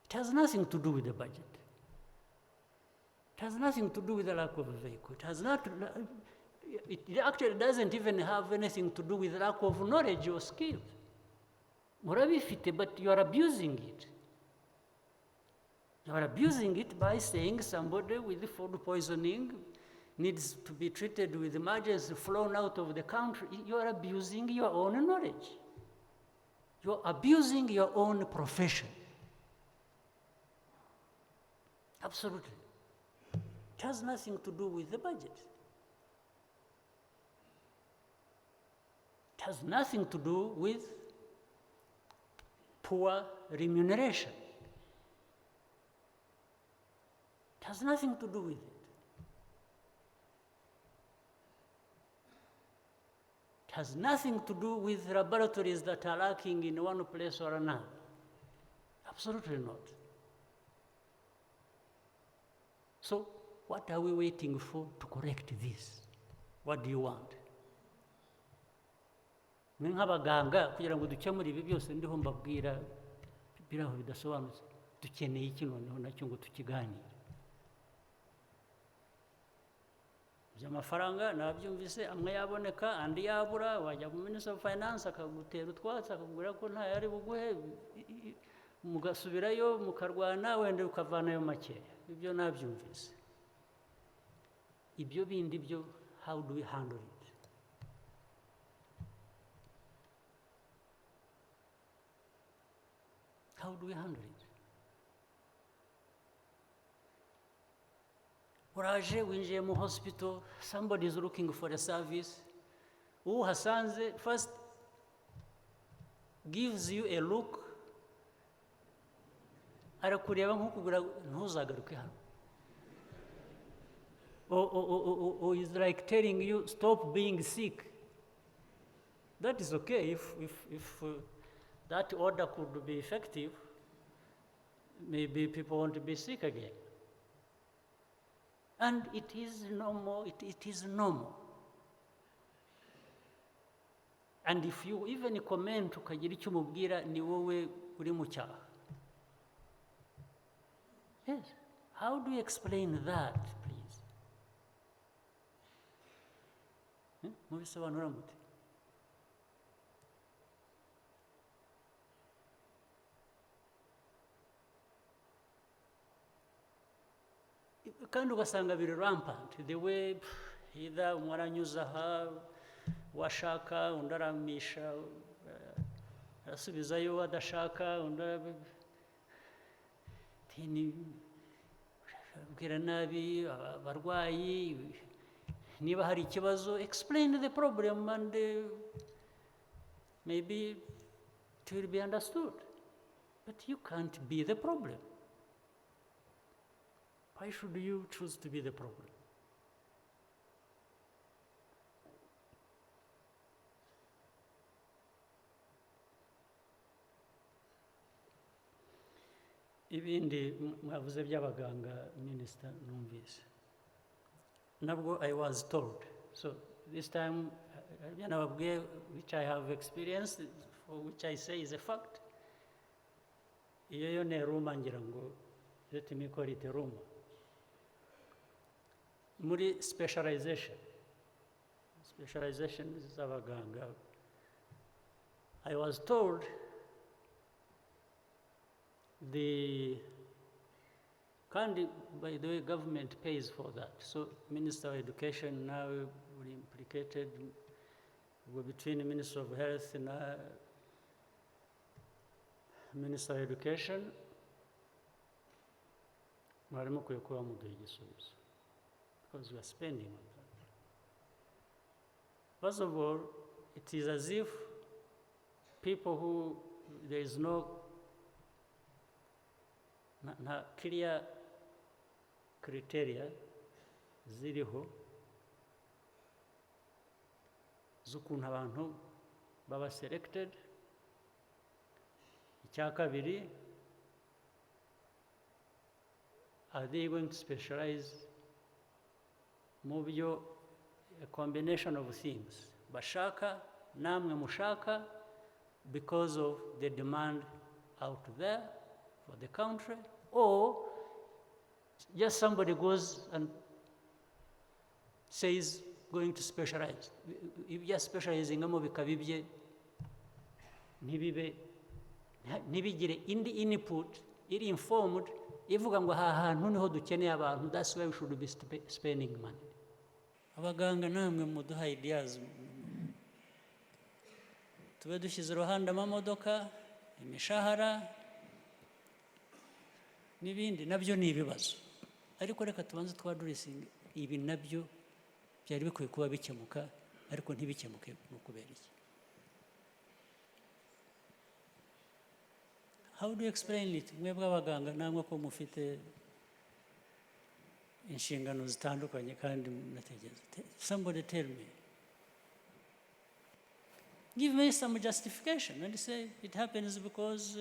It has nothing to do with the budget. It has nothing to do with the lack of a vehicle. It actually doesn't even have anything to do with lack of knowledge or skills. Murabifite, but you are abusing it. You are abusing it by saying somebody with food poisoning needs to be treated with emergency, flown out of the country. You are abusing your own knowledge. You are abusing your own profession. Absolutely. It has nothing to do with the budget. It has nothing to do with poor remuneration. It has nothing to do with it. It has nothing to do with laboratories that are lacking in one place or another. Absolutely not. So, what are we waiting for to correct this? What do you want? Nk'abaganga kugira ngo dukemure ibi byose ndiho mbabwira biraho bidasobanutse, dukeneye iki noneho nacyo ngo tukiganire. Amafaranga nabyumvise amwe yaboneka andi yabura, wajya mu Minister of Finance akagutera utwatsi akakubwira ko nta yari buguhe, mugasubirayo mukarwana wenda ukavanayo makeya. Ibyo nabyumvise. Ibyo bindi byo, how do we handle it? How do we handle it? Uraje winjiye mu hospital, somebody is looking for a service, uhasanze first gives you a look, arakureba nk'ukubwira ntuzagaruke hano. Or is like telling you stop being sick. That is okay if that order could be effective. Maybe people won't be sick again. And it is normal, it is normal. And if you even comment ukagira icyo umubwira ni wowe uri mu cyaha. Yes. How do you explain that, please? Mubisobanura mute? Kandi ugasanga biri rampant, the way either umwaranyuza aha washaka undi aramisha arasubizayo adashaka undi abwira nabi abarwayi. Niba hari ikibazo, explain the problem and maybe it will be understood. But you can't be the problem. Why should you choose to be the problem? Ibindi mwavuze by'abaganga, Minister, numvise. Nabwo I was told. So this time, which I have experienced, for which I say is a fact. Iyo yo ne rumor ngira ngo, let me call it a rumor. Muri specialization z'abaganga, I was told the Kandi, by the way, government pays for that. So Minister of Education now will implicated between the Minister of Health and Minister of Education. Mwari mukwiye kuba muduha igisubizo, because we are spending on that. First of all, it is as if people who there is no clear criteria ziriho z'ukuntu abantu baba selected. Icya kabiri, are they going to specialize mu byo, a combination of things bashaka namwe mushaka because of the demand out there for the country, or just somebody goes and says going to specialize. If you're specializing mo bikabibye ntibigire indi input iri informed ivuga ngo aha hantu niho dukeneye abantu, that's why we should be spending money. Abaganga namwe muduha ideas, tube dushyize uruhande amamodoka, imishahara n'ibindi nabyo ni ibibazo, ariko reka tubanze twadurisinga ibi nabyo byari bikwiye kuba bikemuka, ariko ntibikemuke no kubera iki. How do you explain it? Mwebwe abaganga namwe ko mufite inshingano zitandukanye kandi nategereza. Somebody tell me. Give me some justification and say it happens because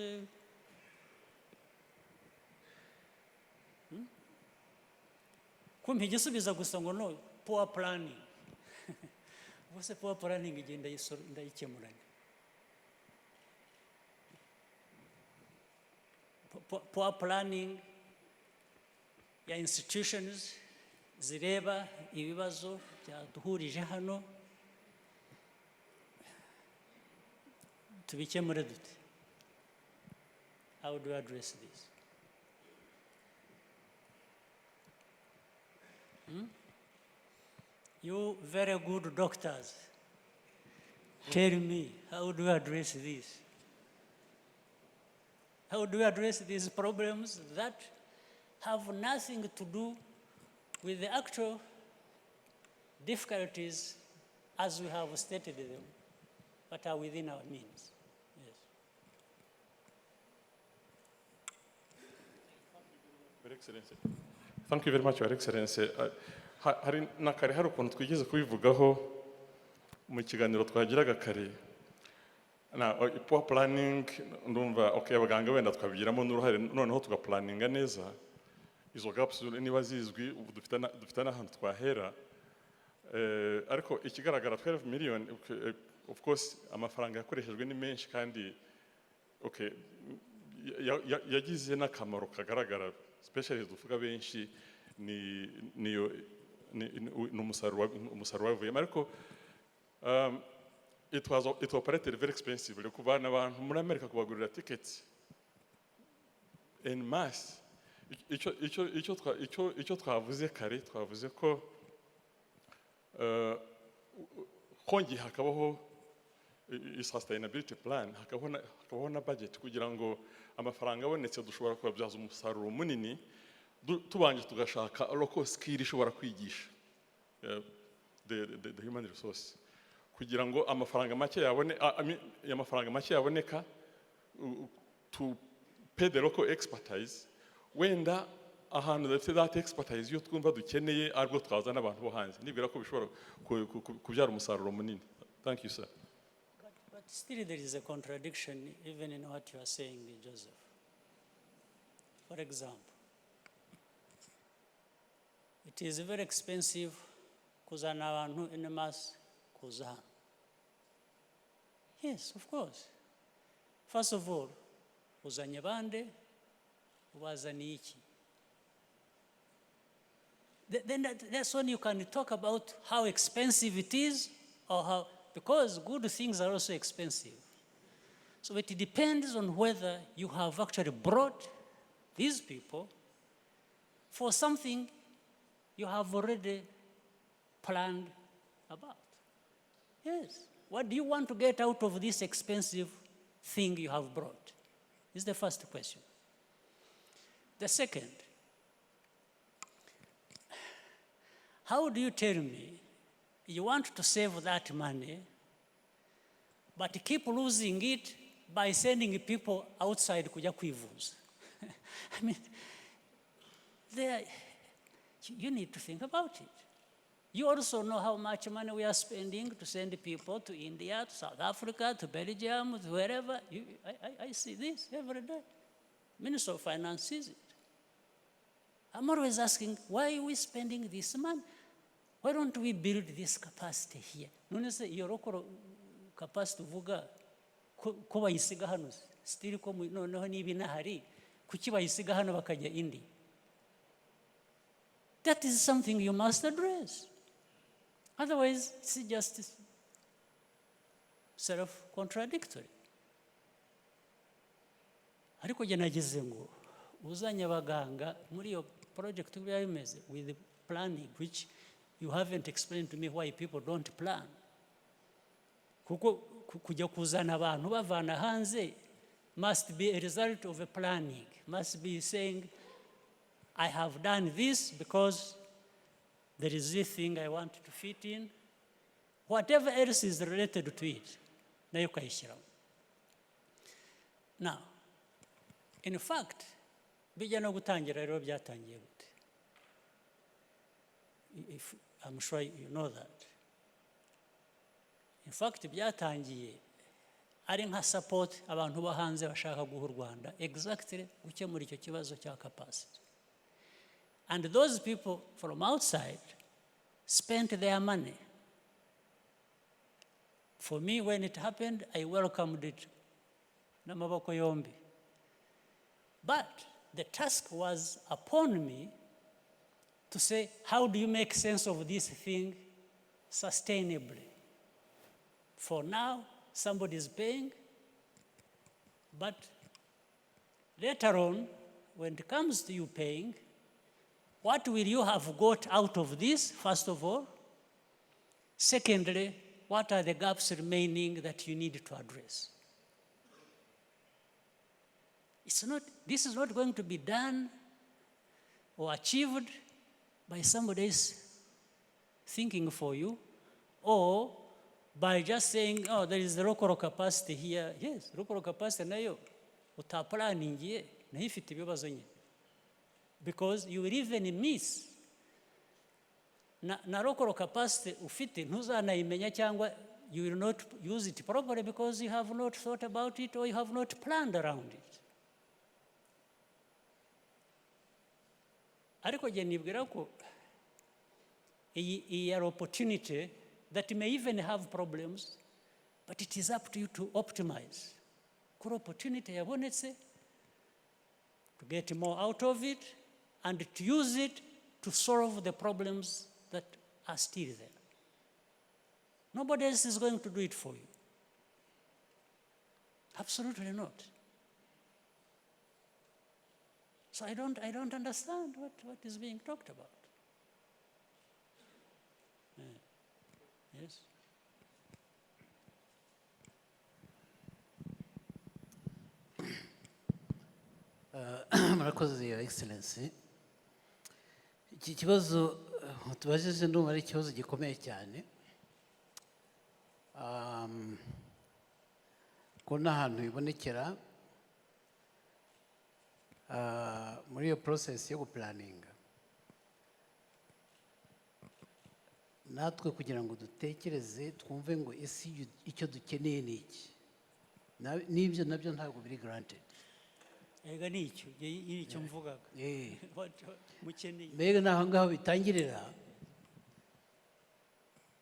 kumpa igisubiza gusa ngo no poor planning. Ubuse poor planning igenda ndayikemuranye. Poor planning ya institutions zireba ibibazo byaduhurije hano tubikemure dute? How do you address this? You very good doctors, tell me, how do you address this? How do we address these problems that have nothing to do with the actual difficulties as we have stated them, but are within our means? Yes. Your Excellency. Thank you very much, Your Excellency. Hari ukuntu twigeze kubivugaho mu kiganiro twagiraga kare. Na poor planning ndumva okay abaganga wenda twabigiramo n'uruhare noneho tugaplaninga neza izo gaps niba zizwi ubu dufite n'ahantu twahera, ariko ikigaragara 12 million of course amafaranga yakoreshejwe ni menshi kandi okay yagize n'akamaro kagaragara, especially duvuga benshi ni umusaruro wavuyemo, ariko it operated very expensively. Kuvana abantu muri Amerika kubagurira tickets en masse. Icyo twavuze kare, twavuze ko kongi hakabaho sustainability plan, hakabaho na budget kugira ngo amafaranga abonetse dushobora kubabyaza umusaruro munini, tubanje tugashaka local skill ishobora kwigisha the human resource kugira ngo amafaranga make yaboneka to pay the local expertise. Wenda ahantu dafite that expertise yo twumva dukeneye ariko twazana abantu bo hanze, nibwira ko bishobora kubyara umusaruro munini. Thank you, sir. But still there is a contradiction even in what you are saying, Joseph. For example, it is very expensive kuzana abantu in mass kuzana. Yes, of course. First of all, uzanye bande, ubazani iki. Then that's when you can talk about how expensive it is, or how, because good things are also expensive. So it depends on whether you have actually brought these people for something you have already planned about. Yes. What do you want to get out of this expensive thing you have brought? Is the first question. The second, how do you tell me you want to save that money, but keep losing it by sending people outside kuja kwivuza? I mean, you need to think about it. You also know how much money we are spending to send people to India, to South Africa, to Belgium, to wherever. I see this every day. Minister of Finance sees it. I'm always asking, why are we spending this money? Why don't we build this capacity here? Notice your local capacity uvuga ko bayisiga hano still ko noneho nibi nahari kuki bayisiga hano bakajya indi. That is something you must address. Otherwise, it's just self-contradictory. Ariko jye nagize ngo uzanye abaganga muri iyo project uko bimeze with the planning, which you haven't explained to me why people don't plan. Kuko kujya kuzana abantu bavana hanze must be a result of a planning, must be saying, I have done this because there is this thing I want to fit in. Whatever else is related to it, nayo ukayishyiramo. Now, in fact, bijya no gutangira rero byatangiye gute? I'm sure you know that. In fact, byatangiye ari nka support abantu bo hanze bashaka guha u Rwanda exactly gukemura icyo kibazo cya capacity. And those people from outside spent their money. For me, when it happened, I welcomed it n'amaboko yombi. But the task was upon me to say, how do you make sense of this thing sustainably? For now, somebody is paying, but later on, when it comes to you paying, what will you have got out of this, first of all? Secondly, what are the gaps remaining that you need to address? This is not going to be done or achieved by somebody else thinking for you, or by just saying, oh, there is the local capacity here. Yes, local capacity nayo utaplaningiye nayo ifite ibibazo nyine. Because you will even miss na local capacity ufite ntuzanayimenya cyangwa you will not use it properly because you have not thought about it or you have not planned around it. Ariko jye nibwira ko iyi opportunity that may even have problems, but it is up to you to optimize. Kuri opportunity yabonetse, to get more out of it, and to use it to solve the problems that are still there. Nobody else is going to do it for you. Absolutely not. So I don't understand what is being talked about. Yes. Murakoze, Your Excellency. Iki kibazo tubajije ndumva ari ikibazo gikomeye cyane. Ko n'ahantu ibonekera muri iyo process yo guplaninga. Natwe kugira ngo dutekereze twumve ngo isi icyo dukeneye ni iki. N'ibyo nabyo ntabwo biri granted. Ega nicyo mvugaga. Mukeneye. Mbega naho ngaho bitangirira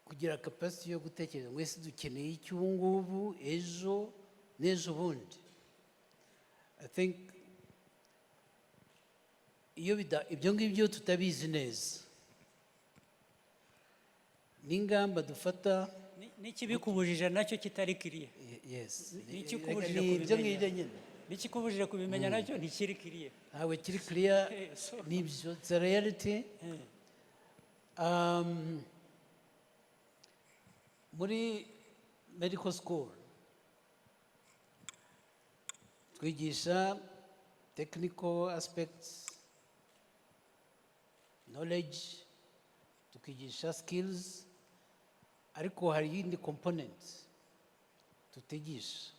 kugira capacity yo gutekereza ngo ese dukeneye iki ubu ngubu ejo n'ejo bundi. I think ibyo ngibyo tutabizi neza n'ingamba dufata n'ikibikubujije nacyo kitari kiriya. Yes, n'ikikubujije ibyo ngibyo nyine n'ikikubujije kubimenya nacyo ntikiri kiriya. ntawe kiri clear So, n'ibyo it's a reality. Muri medical school twigisha technical aspects, knowledge, tukigisha skills, ariko hari yindi component tutigisha,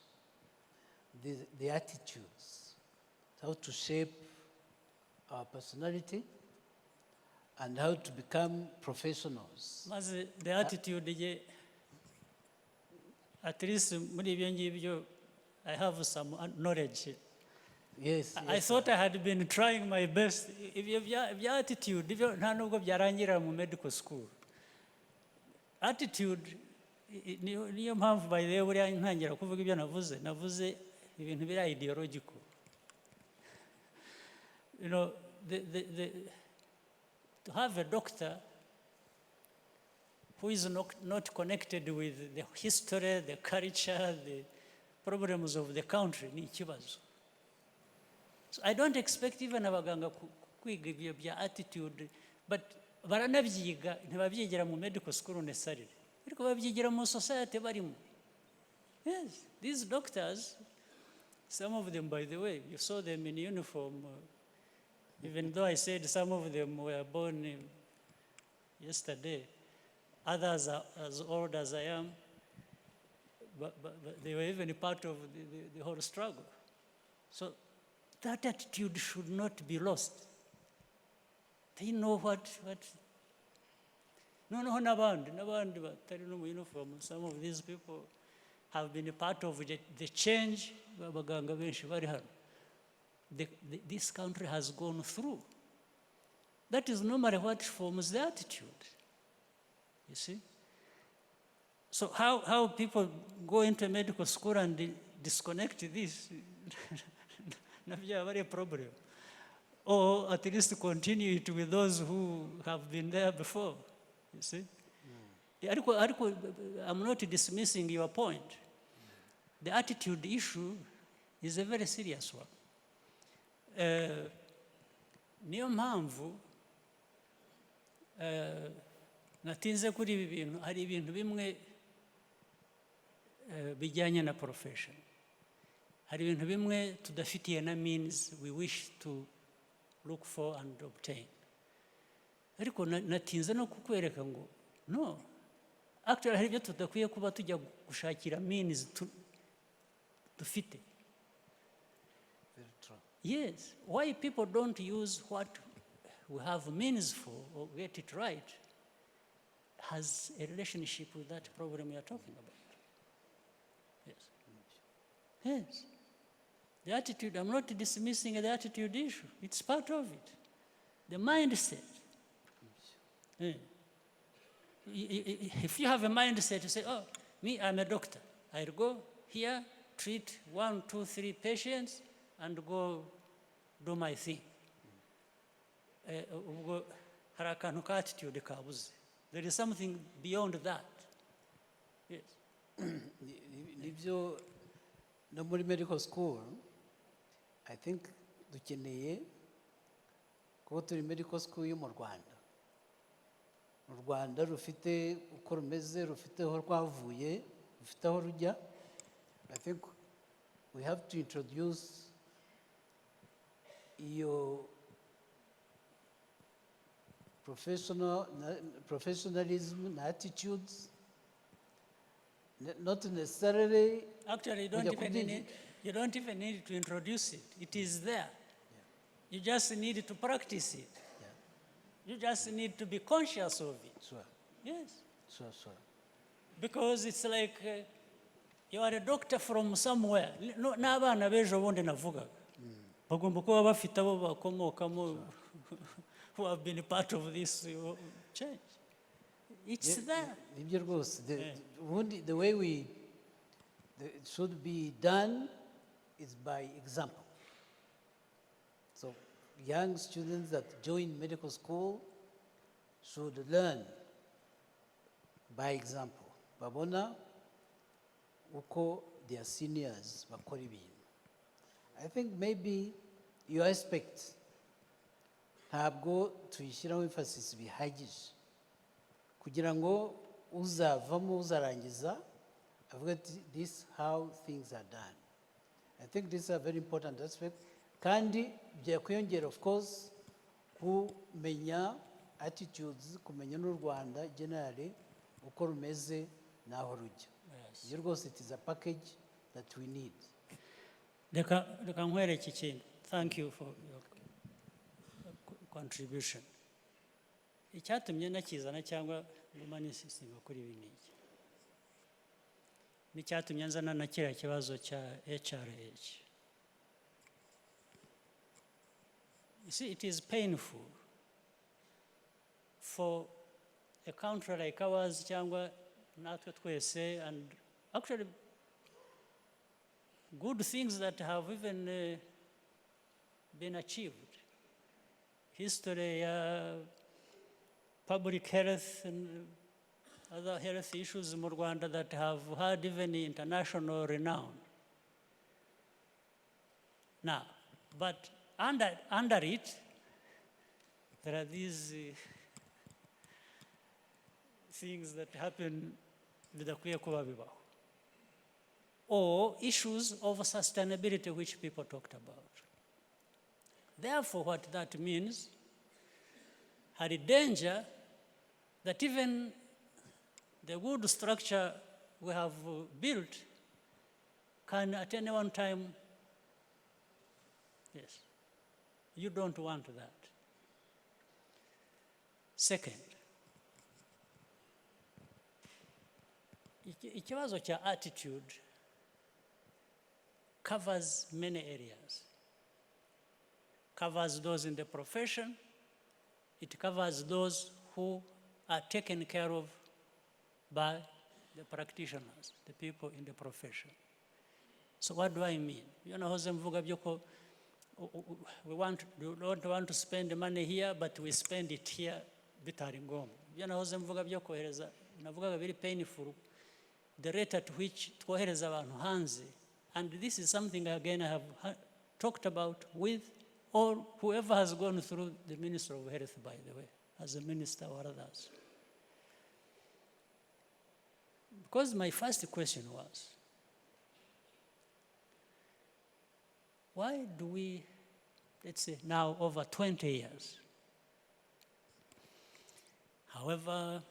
the attitudes, how to shape our personality and how to become professionals. maze the attitude ye, at least muri ibyo ngibyo I have some knowledge. Yes, I yes, thought I had been trying my best. Ibyo bya attitude ibyo nta nubwo byarangirira mu medical school. Attitude niyo mpamvu by the way buriya ntangira kuvuga ibyo navuze ibintu biri ideological. You know, to have a doctor who is not connected with the history, the culture, the problems of the country ni ikibazo. So I don't expect even abaganga kwiga ibyo bya attitude, but baranabyiga ntibabyigira mu medical school necessarily, ariko babyigira mu society barimo. Yes, these doctors, some of them, by the way, you saw them in uniform, even though I said some of them were born yesterday, others are as old as I am, but they were even part of the whole struggle. So that attitude should not be lost. They know what no, n'abandi batari no mu uniform. Some of these people have been a part of the change abaganga benshi bari hano. This country has gone through. That is normally what forms the attitude. You see? So how people go into medical school and disconnect this, nabyo a problem. Or at least continue it with those who have been there before. You see? I'm not dismissing your point. The attitude issue is a very serious one. Niyo mpamvu natinze kuri ibi bintu, hari ibintu bimwe bijyanye na profession, hari ibintu bimwe tudafitiye na means we wish to look for and obtain. Ariko natinze no kukwereka ngo no, actually hari ibyo tudakwiye kuba tujya gushakira means dufite. Yes, why people don't use what we have means for or get it right has a relationship with that problem you are talking about. Yes. Yes. The attitude, I'm not dismissing the attitude issue. It's part of it. The mindset. Yeah. If you have a mindset to say, oh, me, I'm a doctor. I'll go here, treat 1, 2, 3 patients, and go do my thing. Hari akantu ka attitude kabuze. There is something beyond that. Yes. Nibyo no muri medical school, I think dukeneye kuba turi medical school yo mu Rwanda. U Rwanda rufite uko rumeze, rufite aho rwavuye, rufite aho rujya. I think we have to introduce your professionalism and attitudes, not necessarily. Actually, you don't even need to introduce it. It is there. Yeah. You just need to practice it. Yeah. You just need to be conscious of it. Sure. Yes. Sure. Because it's like you are a doctor from somewhere. N'abana b'ejo bundi navugaga bagomba kuba bafite abo bakomokamo who have been part of this change. It's there. The way it should be done is by example. So young students that join medical school should learn by example. Babona uko their seniors bakora ibintu. I think maybe your aspect ntabwo tuyishyiraho emphasis bihagije kugira ngo uzavamo uzarangiza avuga ati this how things are done. I think this is a very important aspect kandi byakwiyongera of course kumenya attitudes, kumenya n'u Rwanda generally uko rumeze n'aho rujya. Iyo rwose it is a package that we need. Reka nkwereke ikintu. Thank you for your contribution. Icyatumye nakizana cyangwa nguma nisisimba kuri ibi niki. N'icyatumye nzana na kiriya kibazo cya HRH. You see, it is painful for a country like ours, cyangwa natwe twese, and actually good things that have even been achieved. History, public health and other health issues in Rwanda that have had even international renown. Now, but under it, there are these things that happen bidakwiye kuba bibaho, or issues of sustainability which people talked about. Therefore, what that means, had a danger that even the good structure we have built can at any one time, yes, you don't want that. Second, ikibazo cha attitude covers many areas. Covers those in the profession, it covers those who are taken care of by the practitioners, the people in the profession. So what do I mean? You know, we don't want to spend money here, but we spend it here, bitari ngombwa. You know, navugaga very painful, the rate at which twohereza abantu hanze. And this is something, again, I have talked about with or whoever has gone through the Minister of Health, by the way, as a minister or others. Because my first question was, why do we, let's say now over 20 years, however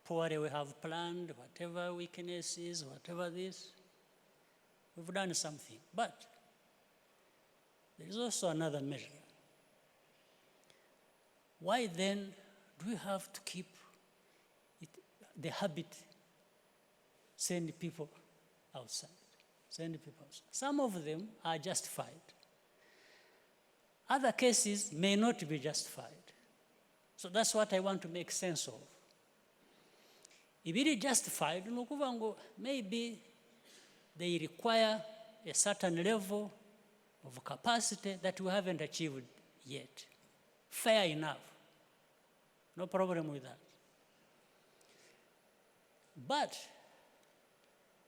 poorly we have planned, whatever weaknesses, whatever this, we've done something. But there is also another measure. Why then do we have to keep the habit sending people outside? Sending people outside. Some of them are justified. Other cases may not be justified. So that's what I want to make sense of. If it is justified, maybe they require a certain level of capacity that we haven't achieved yet. Fair enough. No problem with that. But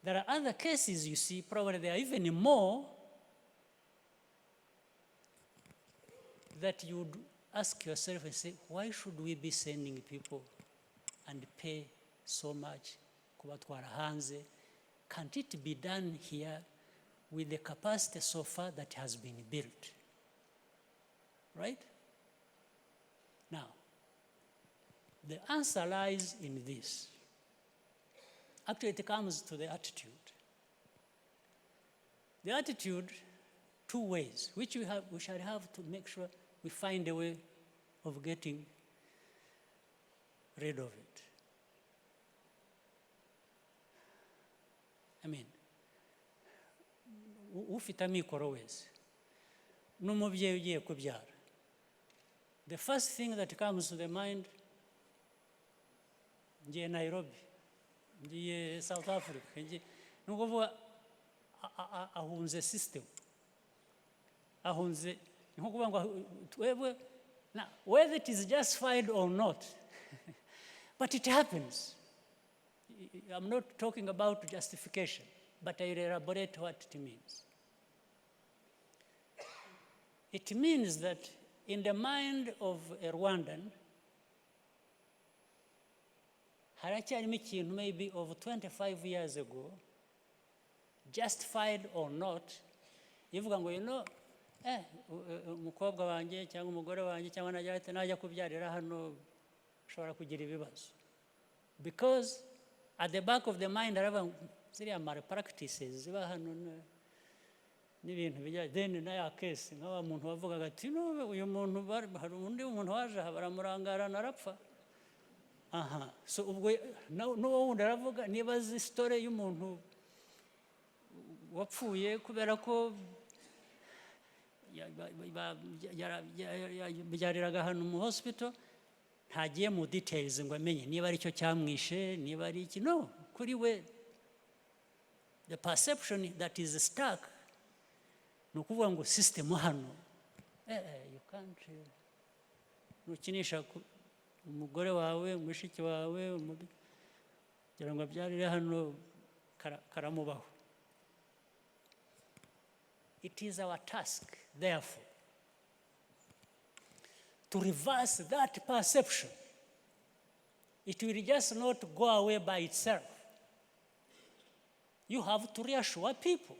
there are other cases, you see, probably there are even more, that you would ask yourself and say, why should we be sending people and pay so much? Can't it be done here with the capacity so far that has been built? Right? Now, the answer lies in this. Actually, it comes to the attitude. The attitude, two ways, which we shall have to make sure we find a way of getting rid of it. I mean, ufite amikoro wese n'umubyeyi ugiye kubyara, the first thing that comes to the mind, ngiye Nairobi, ngiye South Africa, ni ukuvuga ahunze system, ahunze, ni ukuvuga ngo twebwe, whether it is justified or not, but it happens. I'm not talking about justification, but I elaborate what it means. It means that in the mind of a Rwandan, haracyarimo ikintu maybe of 25 years ago, justified or not, ivuga ngo umukobwa wanjye cyangwa umugore wanjye cyangwa najya kubyarira hano ushobora kugira ibibazo. Because at the back of the mind aravuga ziriya malpractices ziba hano n'ibintu bijya then na ya case nk'aba muntu wavugaga ati uyu muntu hari undi muntu waje aha baramurangarana arapfa. Aha, so ubwo n'uwo wundi aravuga niba azi story y'umuntu wapfuye kubera ko byariraga ahantu mu hospital, ntagiye mu details ngo amenye niba ari cyo cyamwishe niba ari iki. No, kuri we the perception that is stuck ni ukuvuga ngo system hano you can't nukinisha umugore wawe mushiki wawe kugira ngo abyarire hano karamubaho. It is our task, therefore, to reverse that perception. It will just not go away by itself. You have to reassure people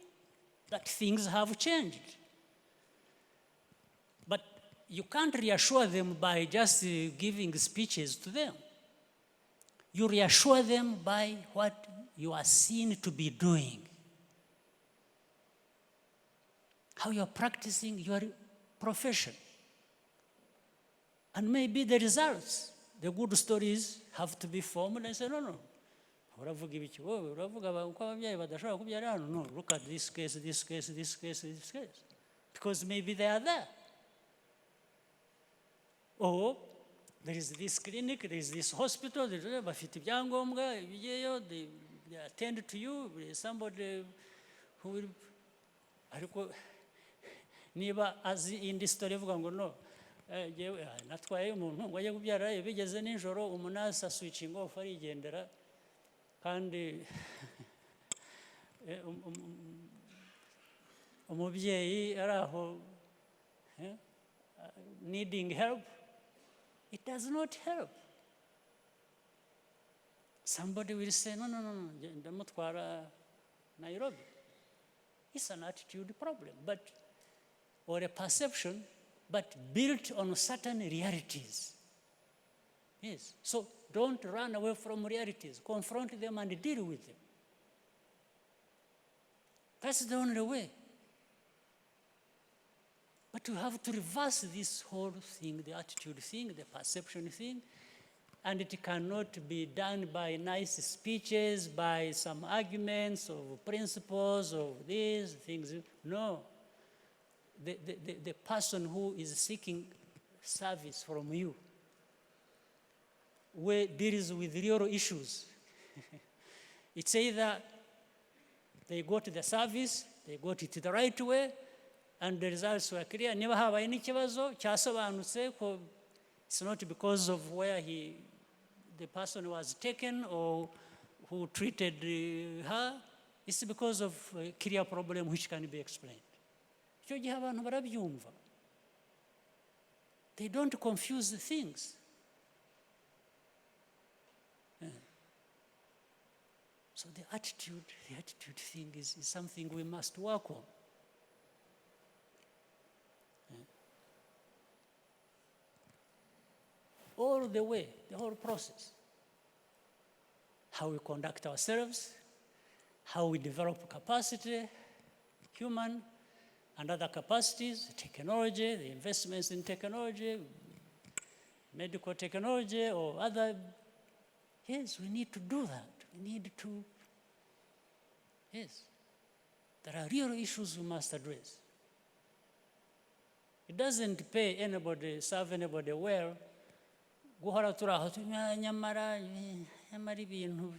that things have changed. But you can't reassure them by just giving speeches to them. You reassure them by what you are seen to be doing. How you are practicing your profession. And maybe the results, the good stories have to be formed and say, no. Uravuga ibiki wowe uravuga uko ababyeyi badashobora kubyara hano. No, look at this case, this case, this case, this case. Because maybe they are there. Or there is this clinic, there is this hospital, bafite ibyangombwa bigiyeyo, they attend to you, there is somebody who will, ariko niba azi indi story ivuga ngo no natwaye umuntu ngo ajye kubyara bigeze nijoro umunasi switching off arigendera kandi umubyeyi ari aho needing help. It does not help. Somebody will say, no, ndamutwara Nairobi. It's an attitude problem, or a perception, but built on certain realities. Yes. So don't run away from realities. Confront them and deal with them. That's the only way. But you have to reverse this whole thing, the attitude thing, the perception thing, and it cannot be done by nice speeches, by some arguments of principles of these things. No. The person who is seeking service from you deals with real issues. It's either they got the service, they got it the right way, and the results were clear. Never have any kibazo cyasobanutse ko it's not because of where the person was taken or who treated her. It's because of a clear problem which can be explained. Icyo gihe abantu barabyumva. They don't confuse the things. So the attitude thing is something we must work on. All the way, the whole process. How we conduct ourselves, how we develop capacity, human and other capacities, technology, the investments in technology, medical technology or other. Yes, we need to do that. We need to, yes. There are real issues we must address. It doesn't pay anybody, serve anybody well, guhora turaho nyamara ibintu.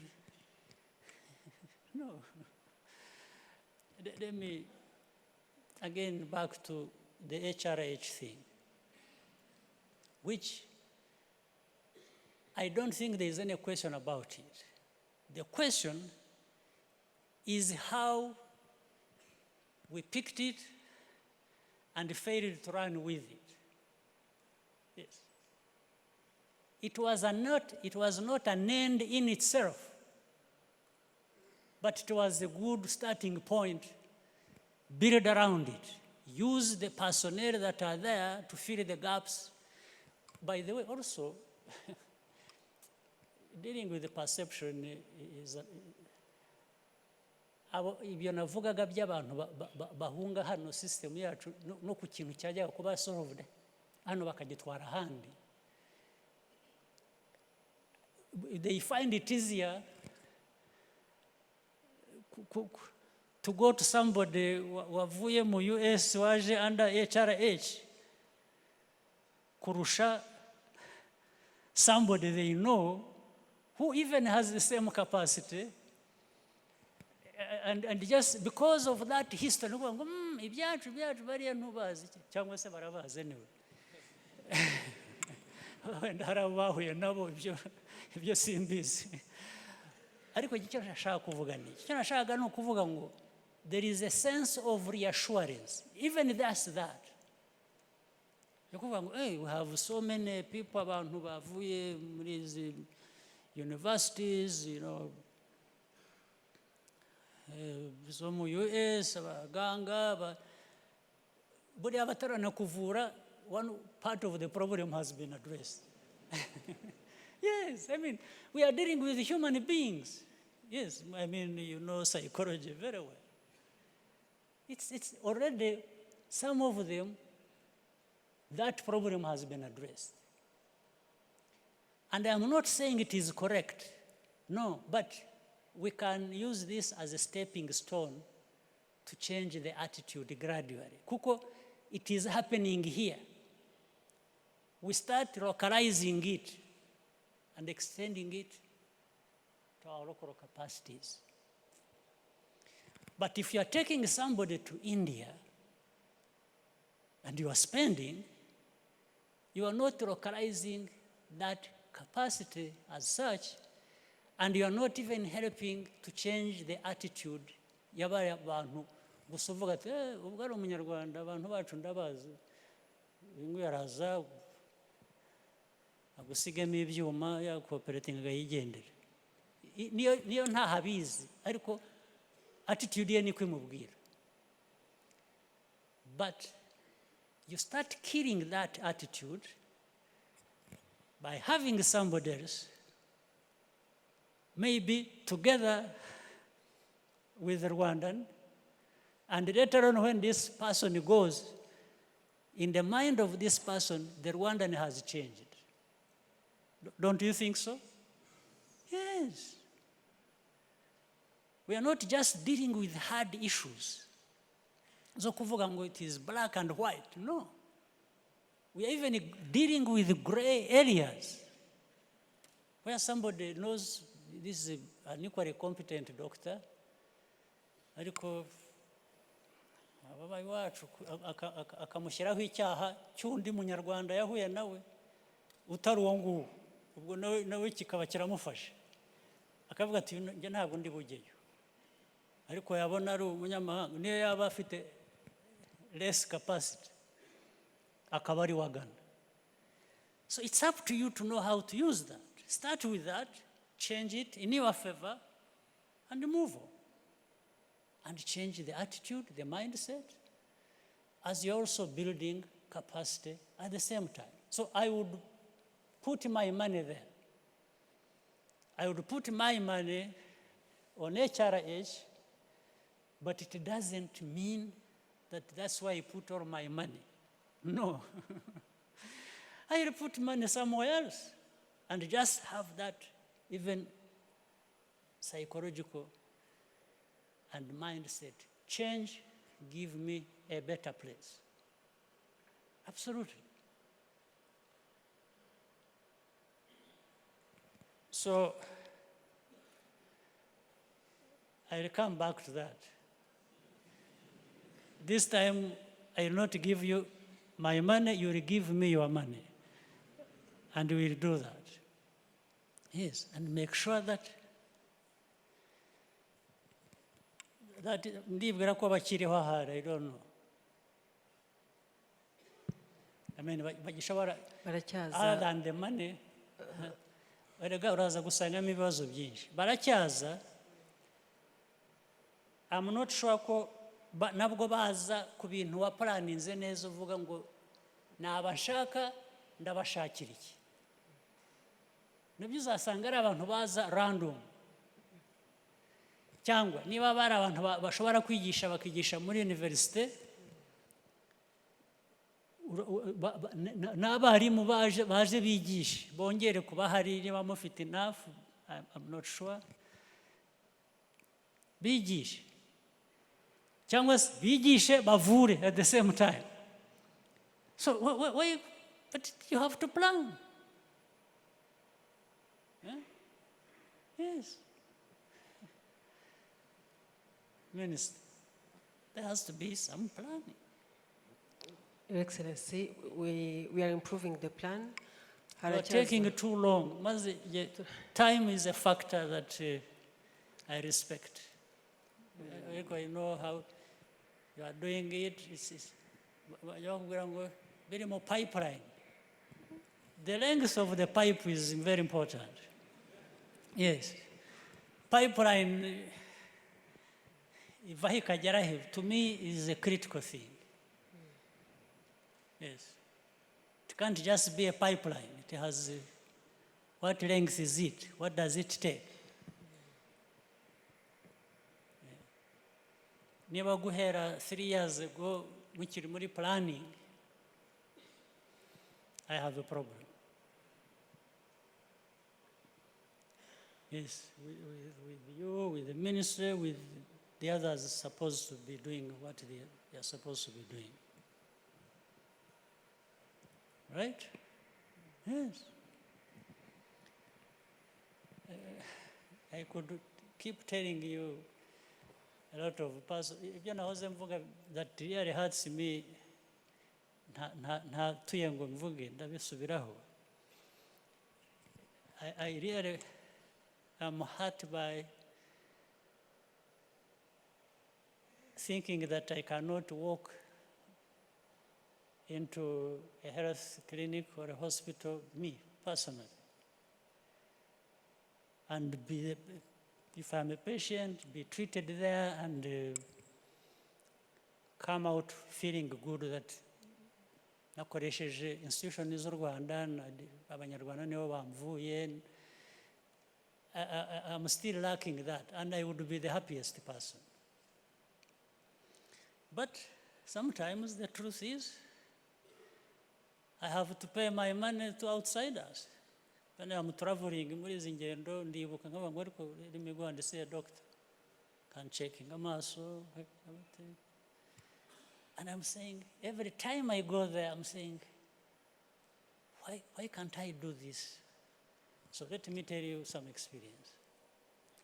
No. Let me, again, back to the HRH thing, which I don't think there is any question about it. The question is how we picked it and failed to run with it. Yes. It was not an end in itself, but it was a good starting point. Build around it. Use the personnel that are there to fill the gaps. By the way, also, dealing with the perception is ibyo navugaga by'abantu bahunga hano system yacu no ku kintu cyajyaga kuba solved hano bakagitwara ahandi. They find it easier to go to somebody wavuye mu US waje under HRH kurusha somebody they know who even has the same capacity, and just because of that history ibyacu bariya ntubazi cyangwa se barabazi anyway. Wenda hari abahuye nabo ibyo simbizi, ariko icyo nashaka kuvuga ni icyo nashaka ni ukuvuga ngo there is a sense of reassurance, even that's that. We have so many people abantu bavuye muri izi universities, so mu US abaganga buriya batarana kuvura, one part of the problem has been addressed. Yes, I mean, we are dealing with human beings. Yes, I mean, you know psychology very well. It's already, some of them, that problem has been addressed. And I'm not saying it is correct, no, but we can use this as a stepping stone to change the attitude gradually. Kuko, it is happening here. We start localizing it and extending it to our local capacities. But if you are taking somebody to India and you are spending, you are not localizing that capacity as such, and you are not even helping to change the attitude y'abari abantu gusa uvuga ati ubwo ari umunyarwanda abantu bacu ndabazi ingu yaraza agusigamo ibyuma ya cooperating gayigendera niyo ntahabizi ariko attitude ye niko imubwira. But you start killing that attitude by having somebody else, maybe together with the Rwandan, and later on when this person goes, in the mind of this person, the Rwandan has changed. Don't you think so? Yes. We are not just dealing with hard issues. So kuvuga ngo it is black and white. No. We are even dealing with gray areas where somebody knows this is an equally competent doctor, ariko ababayi wacu akamushyiraho icyaha cy'undi munyarwanda yahuye nawe utari uwo nguwo, ubwo nawe kikaba kiramufasha akavuga ati njye ntabwo ndi bugeyo, ariko yabona ari umunyamahanga niyo yaba afite less capacity akaba ari wagana. So it's up to you to know how to use that. Start with that, change it in your favor, and move on. And change the attitude, the mindset, as you're also building capacity at the same time. So I would put my money there. I would put my money on HRH, but it doesn't mean that that's why I put all my money. No. I will put money somewhere else and just have that even psychological and mindset change, give me a better place. Absolutely. So I'll come back to that. This time, I will not give you my money, you will give me your money. And we will do that. Yes, and make sure that ndibwira ko bakiriho ahari, I don't know. I mean, bagishobora baracyaza other than the money, erega uraza gusangamo ibibazo byinshi baracyaza. I'm not sure ko nabwo baza ku bintu waparaninze neza uvuga ngo nabashaka ndabashakira iki. Nibyo uzasanga ari abantu baza random, cyangwa niba bari abantu bashobora kwigisha bakigisha muri universite, n'abarimu baje bigisha bongere kuba hari, niba mufite enough, I'm not sure, bigishe cyangwa se bigishe bavure at the same time. So why, but you have to plan. Yeah? Yes. Minister, there has to be some planning. Your Excellency, we are improving the plan. You're taking too long. Time is a factor that I respect. I know how you are doing it. It's very more pipeline. The length of the pipe is very important. Yes. Pipeline, to me, is a critical thing. Yes. It can't just be a pipeline. It has, what length is it? What does it take? Niba guhera 3 years ago, mukiri muri planning, I have a problem. Yes, with you, with the minister, with the others supposed to be doing what they are supposed to be doing. Right? Yes. I could keep telling you a lot of personal, you know, that really hurts me. I really am hurt by thinking that I cannot walk into a health clinic or a hospital, me personally, and if I'm a patient, be treated there and come out feeling good that nakoresheje institution z'u Rwanda, abanyarwanda nibo bamvuye. I'm still lacking that, and I would be the happiest person. But sometimes the truth is, I have to pay my money to outsiders. When I'm traveling, let me go and see a doctor. Can checking a muscle, everything. And I'm saying, every time I go there, I'm saying, why can't I do this? So let me tell you some experience.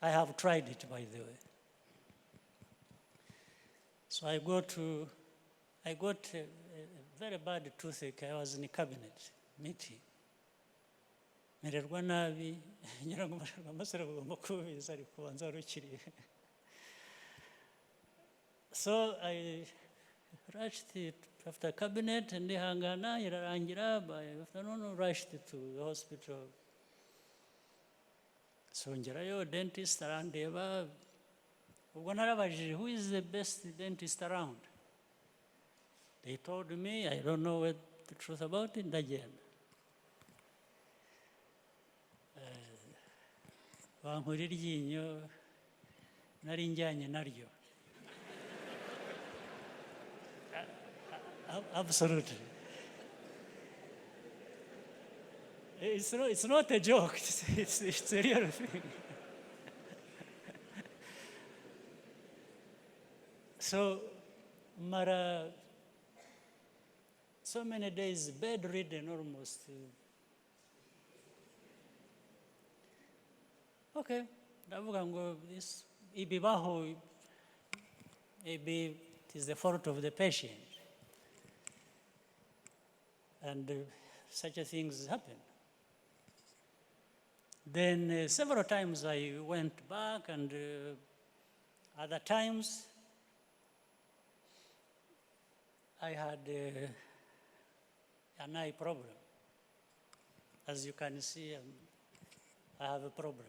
I have tried it, by the way. So I got a very bad toothache. I was in a cabinet meeting. So I rushed it after cabinet and by afternoon rushed to the hospital. So njerayo dentist around there. Who is the best dentist around? They told me, I don't know what the truth about it, again. Bankurira iryinyo nari njyanye naryo. Absolutely. It's not a joke, it's a real thing. So, Mara, so many days bedridden almost. Okay, this ibibaho, maybe it is the fault of the patient. And such a things happen. Then several times I went back, and other times I had an eye problem. As you can see, I have a problem.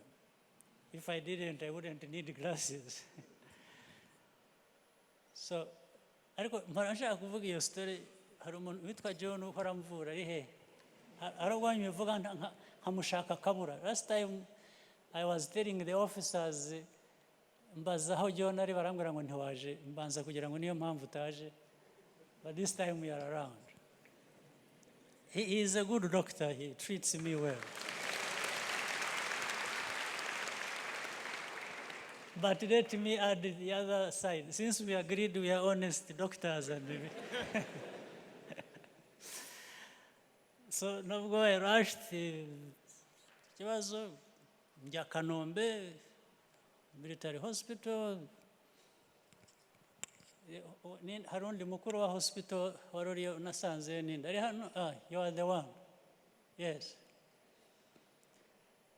If I didn't, I wouldn't need glasses. So, ariko mpora nshaka kuvuga iyo story, hari umuntu witwa John uhora amvura ari he, aragwanya ibivuga nkamushaka kabura. Last time I was telling the officers, mbaza aho John ari barambwira ngo ntiwaje, mbanza kugira ngo niyo mpamvu utaje, but this time we are around. He is a good doctor, he treats me well. But let me add the other side. Since we agreed we are honest doctors, and so nubwo I rushed, ikibazo njya Kanombe military hospital, hari undi mukuru wa hospital wari uri nasanze ninde ari hano, you are the one, yes.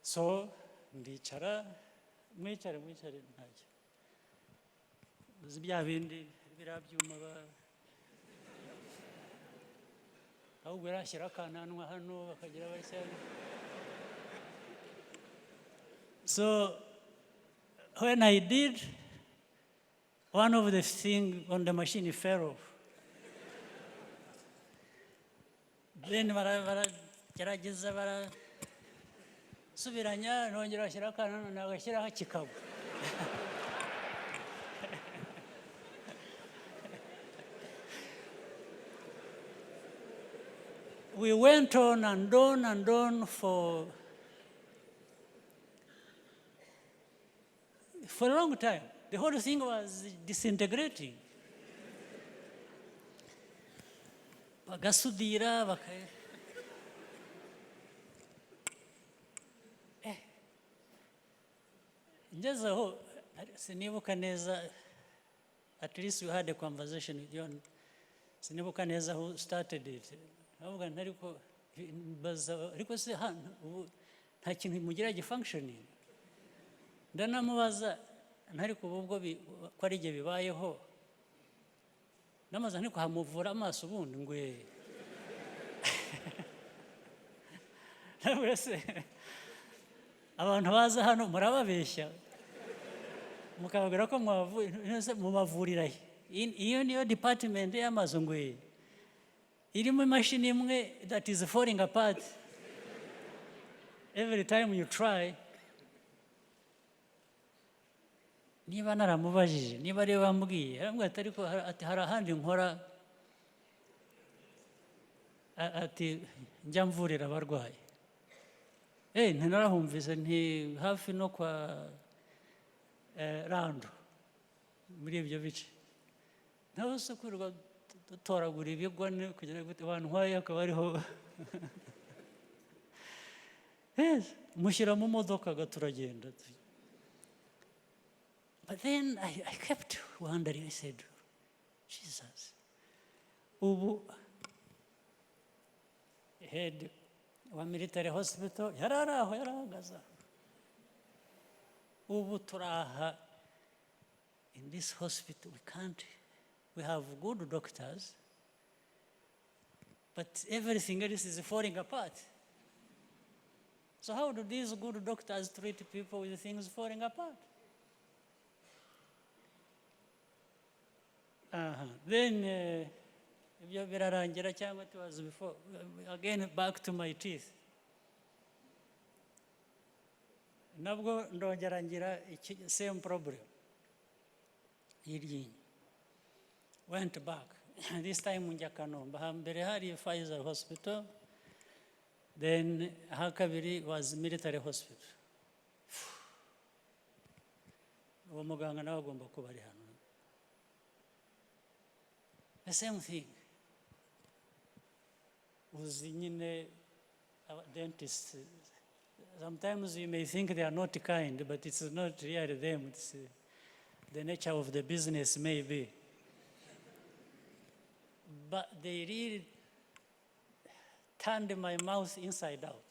So ndicara, mwicare ntacyo, uzi bya bindi biriya byuma ahubwo yarashyira akananwa hano bakagira batya. So when I did, one of the things on the machine fell off. Then baragerageza barasubiranya, nongera bashyiraho akananwa nagashyiraho kikagwa. We went on and on and on for a long time. The whole thing was disintegrating. Bagasudira, ngeze aho sinibuka neza, at least we had a conversation with John. Sinibuka neza who started it. Avuga ntariko baza ariko se hano nta kintu mugira gifunctioning. Ndanamubaza ntariko ubwo ko ari igihe bibayeho, namaze niko hamuvura amaso ubundi ngwe. Nabese abantu baza hano murababeshya mukababwira ko mubavurira he. Iyo niyo department y'amaso ngwe irimo imashini imwe that is falling apart every time you try. Niba naramubajije, niba ari bambwiye, arambwira ariko ati hari ahandi nkora, ati njya mvurira abarwayi. Ntinarahumvise nti hafi no kwa Rando muri ibyo bice. Ntabwo se kwirirwa dutoragura ibigwa kugira ngo abantu nk'ayo akaba ariho mushyira mu modoka turagenda. But then I kept wondering, I said, Jesus, ubu head wa military hospital yararaho yarahagaza, ubu turaha in this hospital we have good doctors, but everything else is falling apart. So how do these good doctors treat people with things falling apart? Then ibyo birarangira cyangwa it was before, again back to my teeth. Nabwo ndongera ngira same problem y'iryinyo. Went back, this time njya Kanombe. Hambere hari Pfizer hospital, then hakabiri was military hospital. Uwo muganga nawe agomba kuba ari hano. The same thing. Uzi nyine dentists, sometimes you may think they are not kind, but it's not really them. It's the nature of the business maybe. But they really turned my mouth inside out.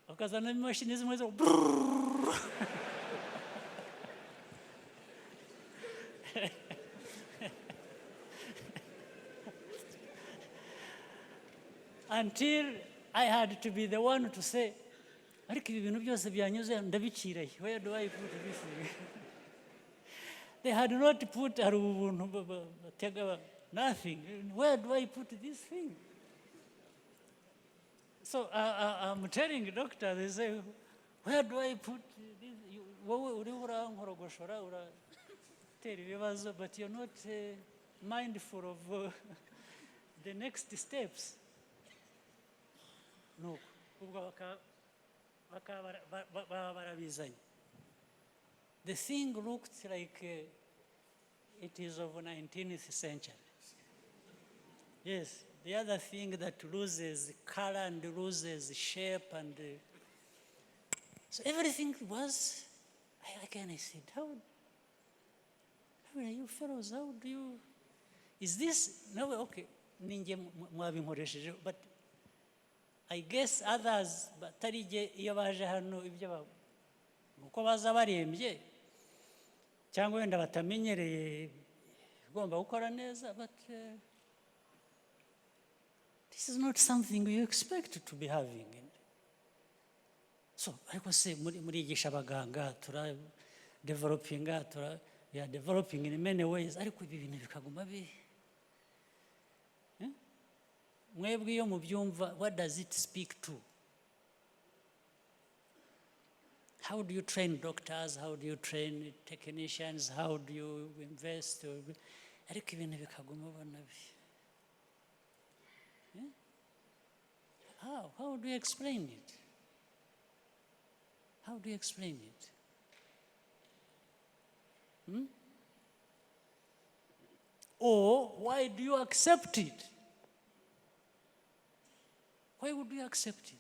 Wakazana imashini zimwe zo until I had to be the one to say, ariko ibi bintu byose byanyuze ndabikira he? Where do I put this thing? They had not put hari ubuntu batega nothing. Where do I put this thing? So I'm telling the doctor, they say, where do I put this? Wowe uri urankorogoshora uratera ibibazo, but you're not mindful of the next steps. No, ubwo baba barabizanye. The thing looked like it is of 19th century. Yes, the other thing that loses color and loses shape and so everything was, I said, how are you fellows, how do you, is this, no, okay, ninjye mwabinkoresheje, but I guess others, batari jye iyo baje hano ibyo uko baza barembye, cyangwa wenda batamenyereye ugomba gukora neza, but this is not something you expect to be having. So, ariko se murigisha abaganga, we are developing in many ways, ariko ibi bintu bikaguma mwebwe iyo mubyumva, what does it speak to? How do you train doctors? How do you train technicians? How do you invest? Ariko ibintu bikaguma ubona How do you explain it? How do you explain it? Or why do you accept it? Why would you accept it?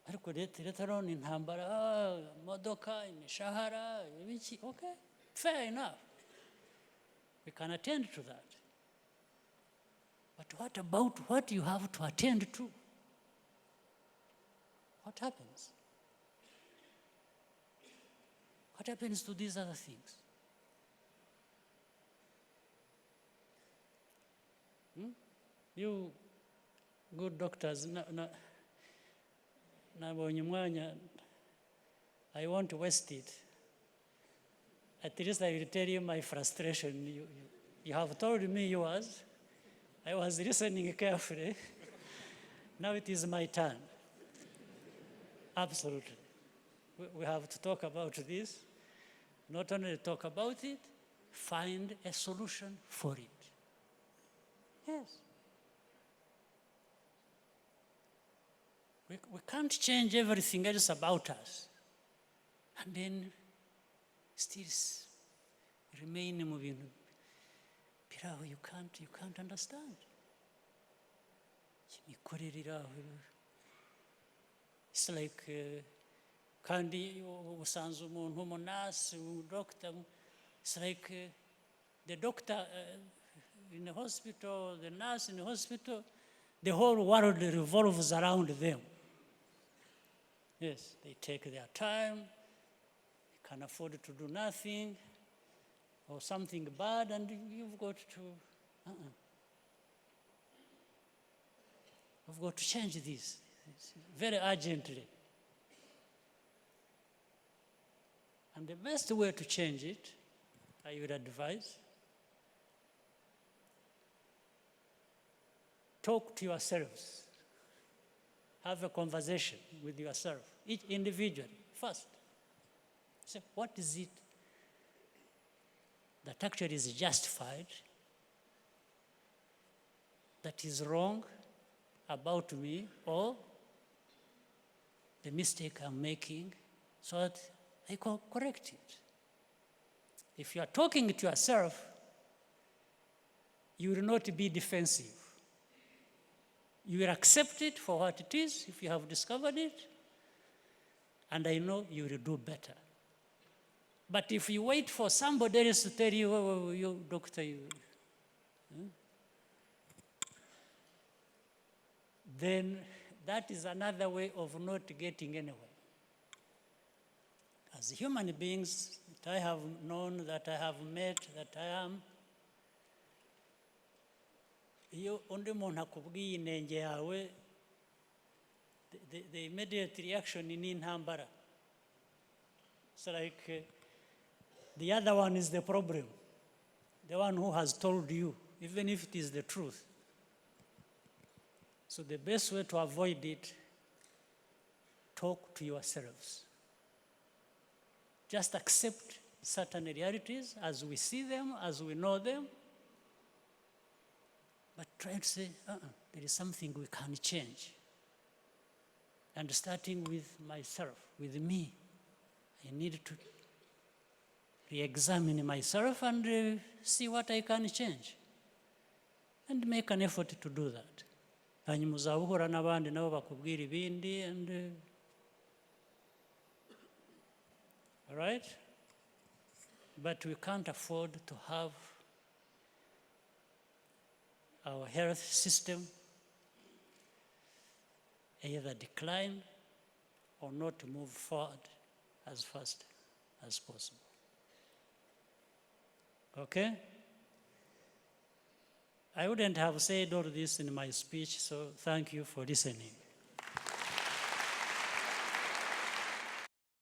Ariko leta rero ni intambara, modoka, imishahara, ibiki, okay, fair enough. We can attend to that. But what about what you have to attend to? What happens? What happens to these other things? You good doctors, nabonye umwanya, I won't waste it. At least I will tell you my frustration. You have told me yours. I was listening carefully. Now it is my turn. Absolutely. We have to talk about this. Not only talk about it, find a solution for it. Yes. We can't change everything else about us and then still remain in bintu biraho you can't understand. Imikorere iraho. It's like kandi usanze umuntu umunasi doctor, it's like the doctor in the hospital, the nurse in the hospital, the whole world revolves around them. Yes, they take their time, they can afford to do nothing, or something bad, and you've got to, I've got to change this very urgently. And the best way to change it, I would advise, talk to yourselves. Have a conversation with yourself, each individual first. Say, what is it that actually is justified, that is wrong about me, or the mistake I'm making, so that I can correct it. If you are talking to yourself, you will not be defensive. You will accept it for what it is if you have discovered it, and I know you will do better. But if you wait for somebody else to tell you, oh, you doctor, then that is another way of not getting anywhere. As human beings that I have known, that I have met, that I am, iyo undi muntu akubwiye inenge yawe, the immediate reaction ni intambara. It's like the other one is the problem, the one who has told you, even if it is the truth. So the best way to avoid it, talk to yourselves. Just accept certain realities as we see them, as we know them, but try to say, there is something we can change. And starting with myself, with me, I need to re-examine myself and see what I can change. And make an effort to do that. Hanyuma uzahura n'abandi nabo bakubwira ibindi and all right? But we can't afford to have our health system either decline or not move forward as fast as possible. Okay? I wouldn't have said all this in my speech, so thank you for listening.